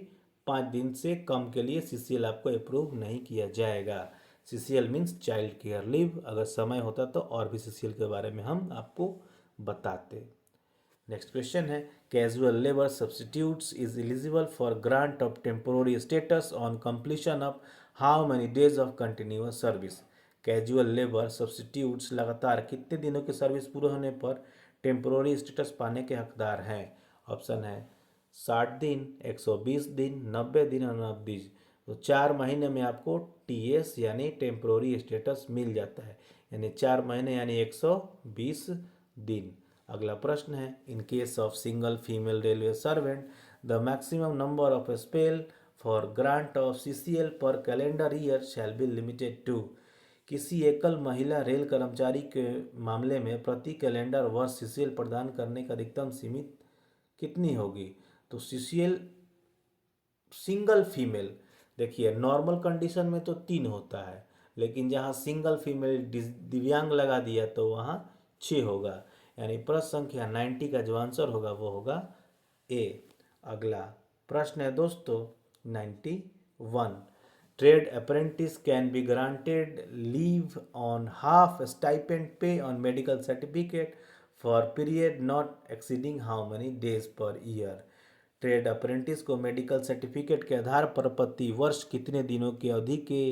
5 दिन से कम के लिए CCL आपको अप्रूव नहीं किया जाएगा। CCL means child care leave. अगर समय होता तो और भी CCL के बारे में हम आपको बताते। नेक्स्ट क्वेश्चन है casual labour substitutes is eligible for grant of temporary status on completion of how many days of continuous service. Casual labour substitutes लगातार कितने दिनों की सर्विस पूरे होने पर टेम्पोररी स्टेटस पाने के हकदार हैं? ऑप्शन है 60 दिन, 120 दिन, 90 दिन और 90 दिन। तो 4 महीने में आपको TS यानी टेम्पोररी स्टेटस मिल जाता है, यानी 4 महीने यानी 120 दिन। अगला प्रश्न है in case of single female railway servant the maximum number of spell for grant of CCL per calendar year shall be limited to. किसी एकल महिला रेल कर्मचारी के मामले में प्रति कैलेंडर वर्ष CCL प्रदान करने का अधिकतम सीमित कितनी होगी? तो CCL सिंगल फीमेल, देखिए नॉर्मल कंडीशन में तो 3 होता है, लेकिन जहाँ सिंगल फीमेल दिव्यांग लगा दिया तो वहाँ 6 होगा। यानी प्रश्न संख्या 90 का जो आंसर होगा वो होगा ए। अगला प्रश्न है दोस्तों 91, trade apprentice can be granted leave on half stipend pay on medical certificate for period not exceeding how many days per year. Trade apprentice को मेडिकल सर्टिफिकेट के आधार पर प्रति वर्ष कितने दिनों की अवधि के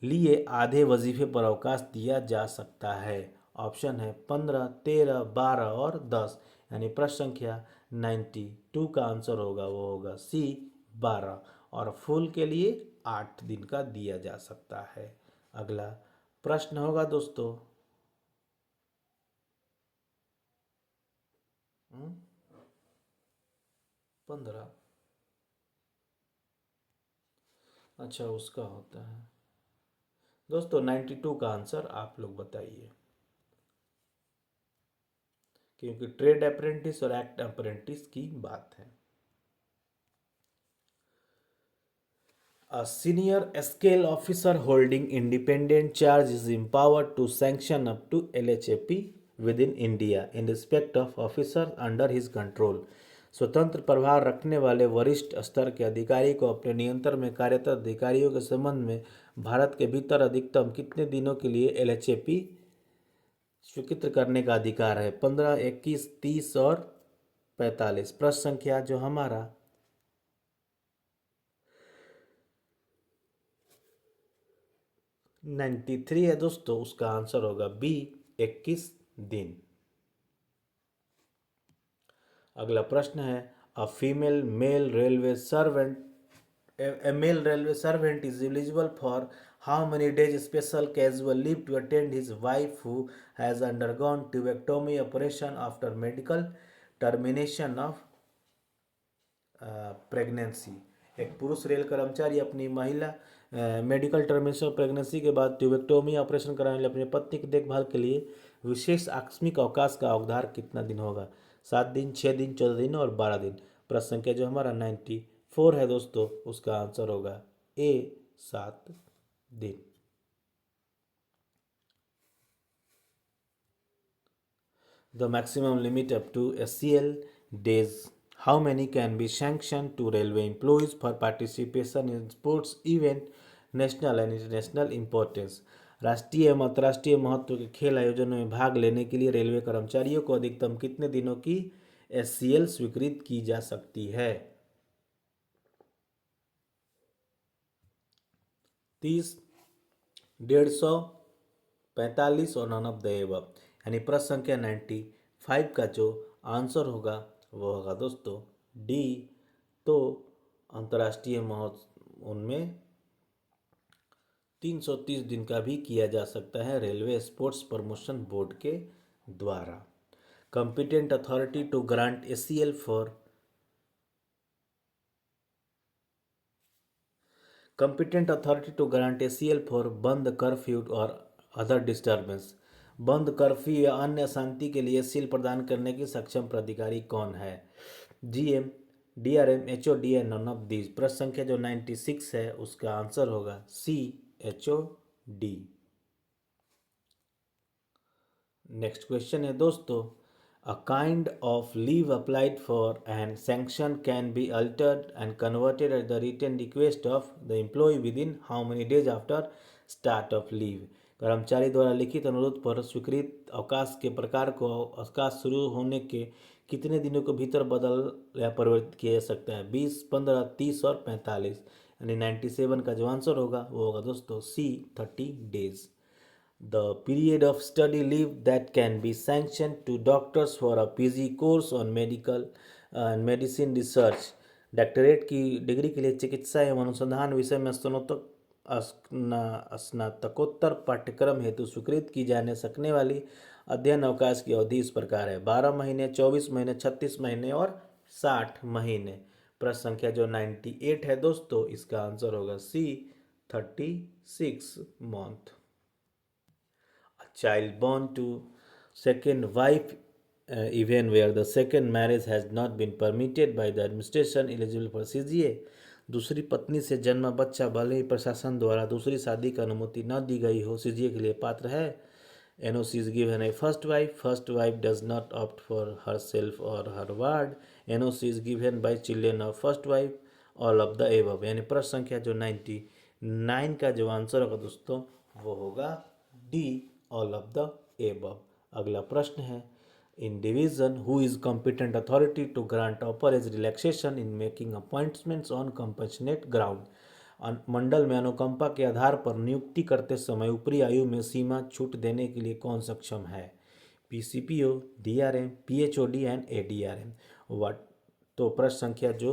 लिए आधे वजीफे पर अवकाश दिया जा सकता है? ऑप्शन है 15, 13, 12 और 10। यानी प्रश्न संख्या 92 का आंसर होगा वो होगा सी, 12। और फुल के लिए 8 दिन का दिया जा सकता है। अगला प्रश्न होगा दोस्तों 15। अच्छा उसका होता है दोस्तों 92 का आंसर आप लोग बताइए, क्योंकि ट्रेड अप्रेंटिस और एक्ट अप्रेंटिस की बात है। A senior scale officer holding independent charge is empowered to sanction up to LHAP within India in respect of officers under his control। स्वतंत्र प्रभार रखने वाले वरिष्ठ स्तर के अधिकारी को अपने नियंत्रण में कार्यरत अधिकारियों के संबंध में भारत के भीतर अधिकतम कितने दिनों के लिए LHAP स्वीकृत करने का अधिकार है? 15, 21, 30 और 45। प्रश्न संख्या जो हमारा 93 है दोस्तों, उसका आंसर होगा बी, 21 दिन। अगला प्रश्न है a female male railway servant A male railway servant is eligible for how many days special casual leave to attend his wife who has undergone tubectomy operation after medical termination of pregnancy. एक पुरुष rail कर्मचारी अपनी महिला medical termination pregnancy के बाद tubectomy operation कराने वाली अपनी पत्नी की देखभाल के लिए विशेष आकस्मिक अवकाश का अवधार कितना दिन होगा? 7 दिन, 6 दिन, 14 दिन और 12 दिन। प्रश्न संख्या जो हमारा 94 है दोस्तों, उसका आंसर होगा ए 7 दिन। The maximum limit up to SCL days, how many can be sanctioned to railway employees for participation in sports event national and international importance? राष्ट्रीय एवं अंतर्राष्ट्रीय महत्व के खेल आयोजनों में भाग लेने के लिए रेलवे कर्मचारियों को अधिकतम कितने दिनों की SCL स्वीकृत की जा सकती है? 30, 150, 45 और नन ऑफ द एबव। यानी प्रश्न संख्या 95 का जो आंसर होगा वो होगा दोस्तों डी। तो अंतर्राष्ट्रीय महोत्सव उनमें 330 दिन का भी किया जा सकता है रेलवे स्पोर्ट्स प्रमोशन बोर्ड के द्वारा। Competent authority to grant ACL for competent authority to grant ACL for bandh curfew और अदर डिस्टर्बेंस। बंद कर्फ्यू या अन्य अशांति के लिए एसीएल प्रदान करने की सक्षम प्राधिकारी कौन है? जीएम, डीआरएम, एचओडी या नन ऑफ दीज। प्रश्न संख्या जो 96 है उसका आंसर होगा सी एचओडी। नेक्स्ट क्वेश्चन है दोस्तों, a kind of leave applied for and sanction can be altered and converted at the written request of the employee within how many days after start of leave? कर्मचारी द्वारा लिखित अनुरोध पर स्वीकृत अवकाश के प्रकार को अवकाश शुरू होने के कितने दिनों के भीतर बदल या परिवर्तित किया जा सकता है? 20, 15, 30 और 45। यानी 97 का जो आंसर होगा वो होगा दोस्तों सी 30 days। The period of study leave that can be sanctioned to doctors for a PG course on medical and medicine research। Doctorate की डिग्री के लिए चिकित्सा एवं अनुसंधान विषय में स्नातकोत्तर पाठ्यक्रम हेतु स्वीकृत की जाने सकने वाली अध्ययन अवकाश की अवधि इस प्रकार है: 12 महीने, 24 महीने, 36 महीने और 60 महीने। प्रश्न संख्या जो 98 है दोस्तों, इसका आंसर होगा सी 36 month. Child born to second wife even where the second marriage has not been permitted by the administration eligible for CGA। दूसरी पत्नी से जन्मा बच्चा भले ही प्रशासन द्वारा दूसरी शादी की अनुमति न दी गई हो CGA के लिए पात्र है। NOC is given a first wife does not opt for herself or her ward। NOC is given by children of first wife, all of the above। यानी प्रश्न संख्या जो 99 का जो आंसर होगा दोस्तों वो होगा D, all of the above. अगला प्रश्न है, in division who is competent authority to grant offer age relaxation in making appointments on compassionate ground. मंडल में अनुकंपा के आधार पर नियुक्ति करते समय ऊपरी आयु में सीमा छूट देने के लिए कौन सक्षम है? PCPO, DRM, PHOD and ADRM. What? तो प्रश्न संख्या जो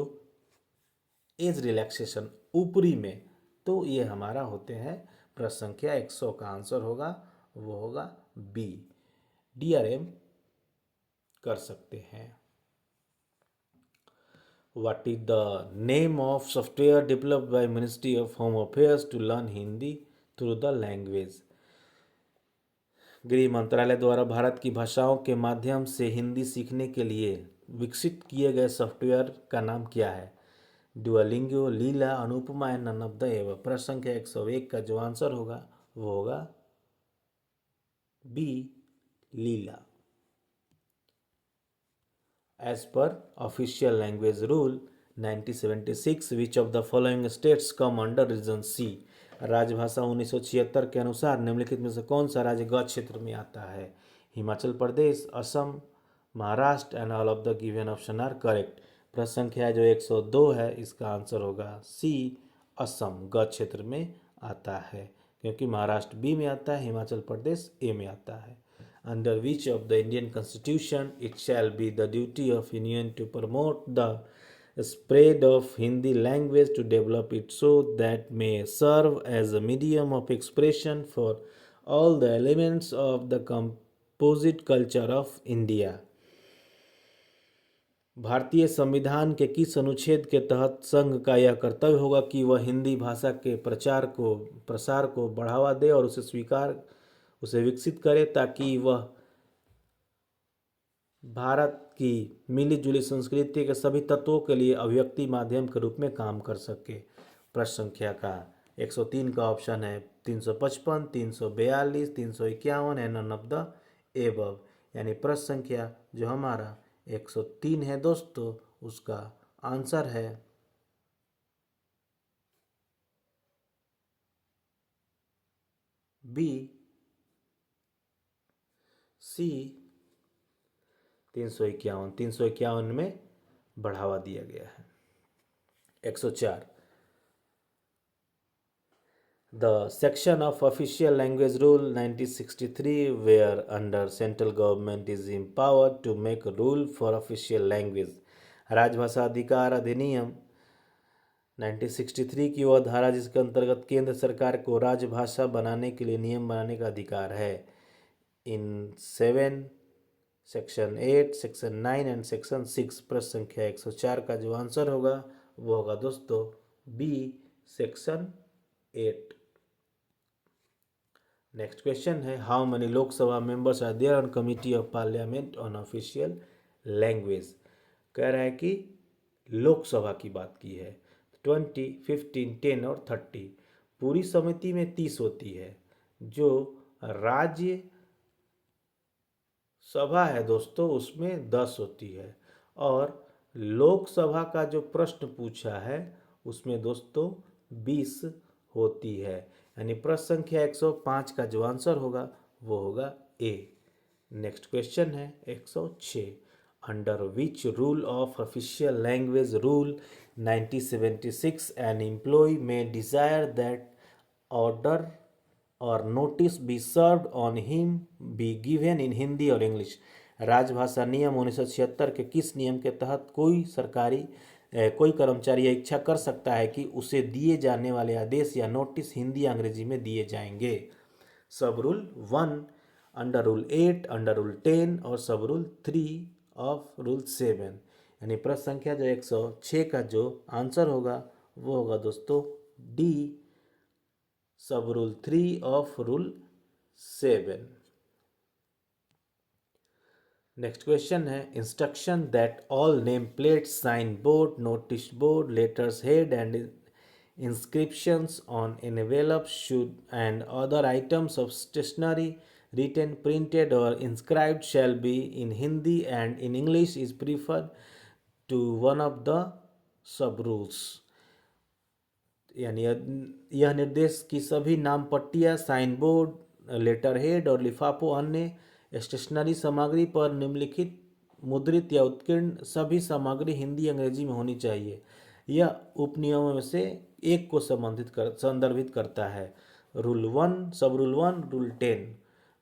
एज रिलैक्सेशन ऊपरी में, तो ये हमारा होते हैं प्रश्न संख्या 100 का आंसर होगा वो होगा बी, डीआरएम कर सकते हैं। What is the name of software developed by ministry of home affairs to learn Hindi through the language? गृह मंत्रालय द्वारा भारत की भाषाओं के माध्यम से हिंदी सीखने के लिए विकसित किए गए सॉफ्टवेयर का नाम क्या है? Duolingo, Leela, Anupama and none of the above. प्रश्न संख्या 101 का जो आंसर होगा वो होगा B, Leela. As per official language rule 1976, which of the following states come under region C? राजभाषा 1976 के अनुसार निम्नलिखित में से कौन सा राज्य ग क्षेत्र में आता है? Himachal Pradesh, Assam, Maharashtra and all of the given option are correct. प्रश्न संख्या जो 102 है इसका आंसर होगा सी, असम ग क्षेत्र में आता है, क्योंकि महाराष्ट्र बी में आता है, हिमाचल प्रदेश ए में आता है। Under which of the Indian Constitution it shall be the duty of Union to promote the spread of Hindi language to develop it so that may serve as a medium of expression for all the elements of the composite culture of India. भारतीय संविधान के किस अनुच्छेद के तहत संघ का यह कर्तव्य होगा कि वह हिंदी भाषा के प्रसार को बढ़ावा दे और उसे विकसित करे ताकि वह भारत की मिली-जुली संस्कृति के सभी तत्वों के लिए अभिव्यक्ति माध्यम के रूप में काम कर सके। प्रश्न संख्या का 103 का ऑप्शन है 355, 342, 351 and none of the above. यानी प्रश्न संख्या जो हमारा 103 है दोस्तों, उसका आंसर है बी, सी 351 में बढ़ावा दिया गया है। 104 The section of official language rule 1963 where under central government is empowered to make a rule for official language। राजभाषा अधिकार अधिनियम 1963 की वह धारा जिसके अंतर्गत केंद्र सरकार को राजभाषा बनाने के लिए नियम बनाने का अधिकार है। इन 7 सेक्शन 8, सेक्शन 9 एंड सेक्शन 6। प्रश्न संख्या 104 का जो आंसर होगा वो होगा दोस्तों बी, सेक्शन 8। नेक्स्ट क्वेश्चन है how many Lok Sabha members are there on committee of parliament on official language. कह रहा है कि लोकसभा की बात की है 20, 15, 10 और 30। पूरी समिति में 30 होती है। जो राज्य सभा है दोस्तों उसमें 10 होती है। और लोकसभा का जो प्रश्न पूछा है उसमें दोस्तों 20 होती है। यानी प्रश्न संख्या 105 का जो आंसर होगा वो होगा ए। नेक्स्ट क्वेश्चन है 106 under which rule of official language rule 1976 an employ may desire that order or notice be served on him be given in Hindi और इंग्लिश। राजभाषा नियम 1976 के किस नियम के तहत कोई कर्मचारी यह इच्छा कर सकता है कि उसे दिए जाने वाले आदेश या नोटिस हिंदी या अंग्रेजी में दिए जाएंगे। सब rule 1, under rule 8, under rule 10 और सब रूल 3 ऑफ रूल 7। यानी प्रश्न संख्या जो 106 का जो आंसर होगा वो होगा दोस्तों D, sub rule 3 of rule 7। Next question है instruction that all name plates, sign board, notice board, letters head and inscriptions on envelopes should and other items of stationery written, printed or inscribed shall be in Hindi and in English is preferred to one of the sub rules। यानी यह निर्देश की सभी नाम पट्टियाँ, sign board, letter head और लिफाफों अन्य stationery सामग्री पर निम्नलिखित मुद्रित या उत्कीर्ण सभी सामग्री हिंदी अंग्रेजी में होनी चाहिए। यह उपनियमों में से एक को संदर्भित करता है। रूल 1, सब रूल 1, रूल 10,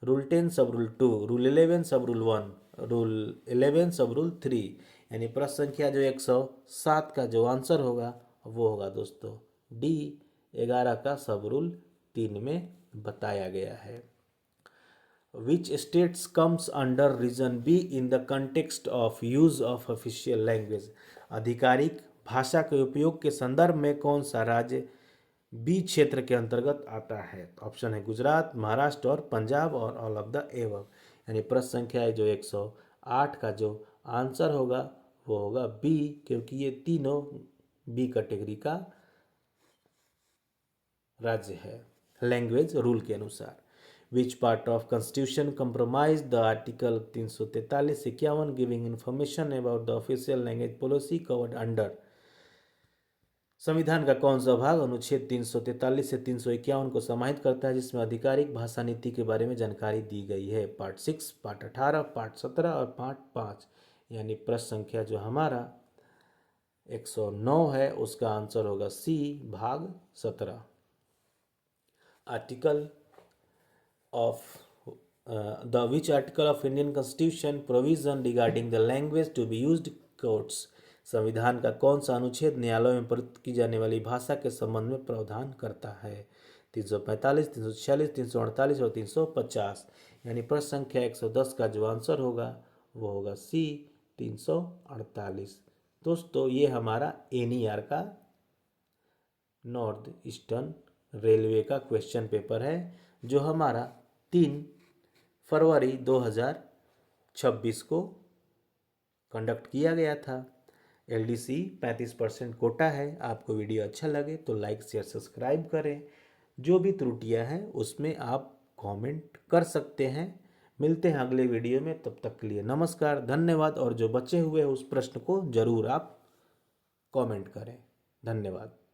रूल 10 सब रूल 2, रूल 11 सब रूल 1, रूल 11 सब रूल 3। यानी प्रश्न संख्या जो 107 का जो आंसर होगा वो होगा दोस्तों डी, 11 का सब रूल 3 में बताया गया है। Which states comes under region B in the context of use of official language। आधिकारिक भाषा के उपयोग के संदर्भ में कौन सा राज्य बी क्षेत्र के अंतर्गत आता है। ऑप्शन है गुजरात, महाराष्ट्र और पंजाब और ऑल ऑफ द एबव। यानी प्रश्न संख्या है जो 108 का जो आंसर होगा वो होगा बी, क्योंकि ये तीनों बी कैटेगरी का राज्य है लैंग्वेज रूल के अनुसार। विच part of constitution compromise the article 343-51 giving information about the official language policy covered under. संविधान का कौन सा भाग अनुच्छेद 343 से 351 को समाहित करता है जिसमें आधिकारिक भाषा नीति के बारे में जानकारी दी गई है। पार्ट 6, पार्ट 18, पार्ट 17 और पार्ट 5। यानी प्रश्न संख्या जो हमारा 109 है उसका आंसर होगा सी, भाग 17। Article of which article of Indian Constitution provision regarding the language to be used quotes संविधान का कौन सा अनुच्छेद न्यायालयों में प्रयुक्त की जाने वाली भाषा के संबंध में प्रावधान करता है? 345, 346, 348 और 350। यानी प्रश्न संख्या 110 का जो आंसर होगा वो होगा सी 348। दोस्तों ये हमारा एनईआर का नॉर्थ ईस्टर्न रेलवे का क्वेश्चन पेपर है जो हमारा 3 फरवरी 2026 को कंडक्ट किया गया था। एलडीसी 35% कोटा है। आपको वीडियो अच्छा लगे तो लाइक शेयर सब्सक्राइब करें। जो भी त्रुटियां हैं उसमें आप कमेंट कर सकते हैं। मिलते हैं अगले वीडियो में, तब तक के लिए नमस्कार, धन्यवाद। और जो बचे हुए उस प्रश्न को जरूर आप कमेंट करें। धन्यवाद।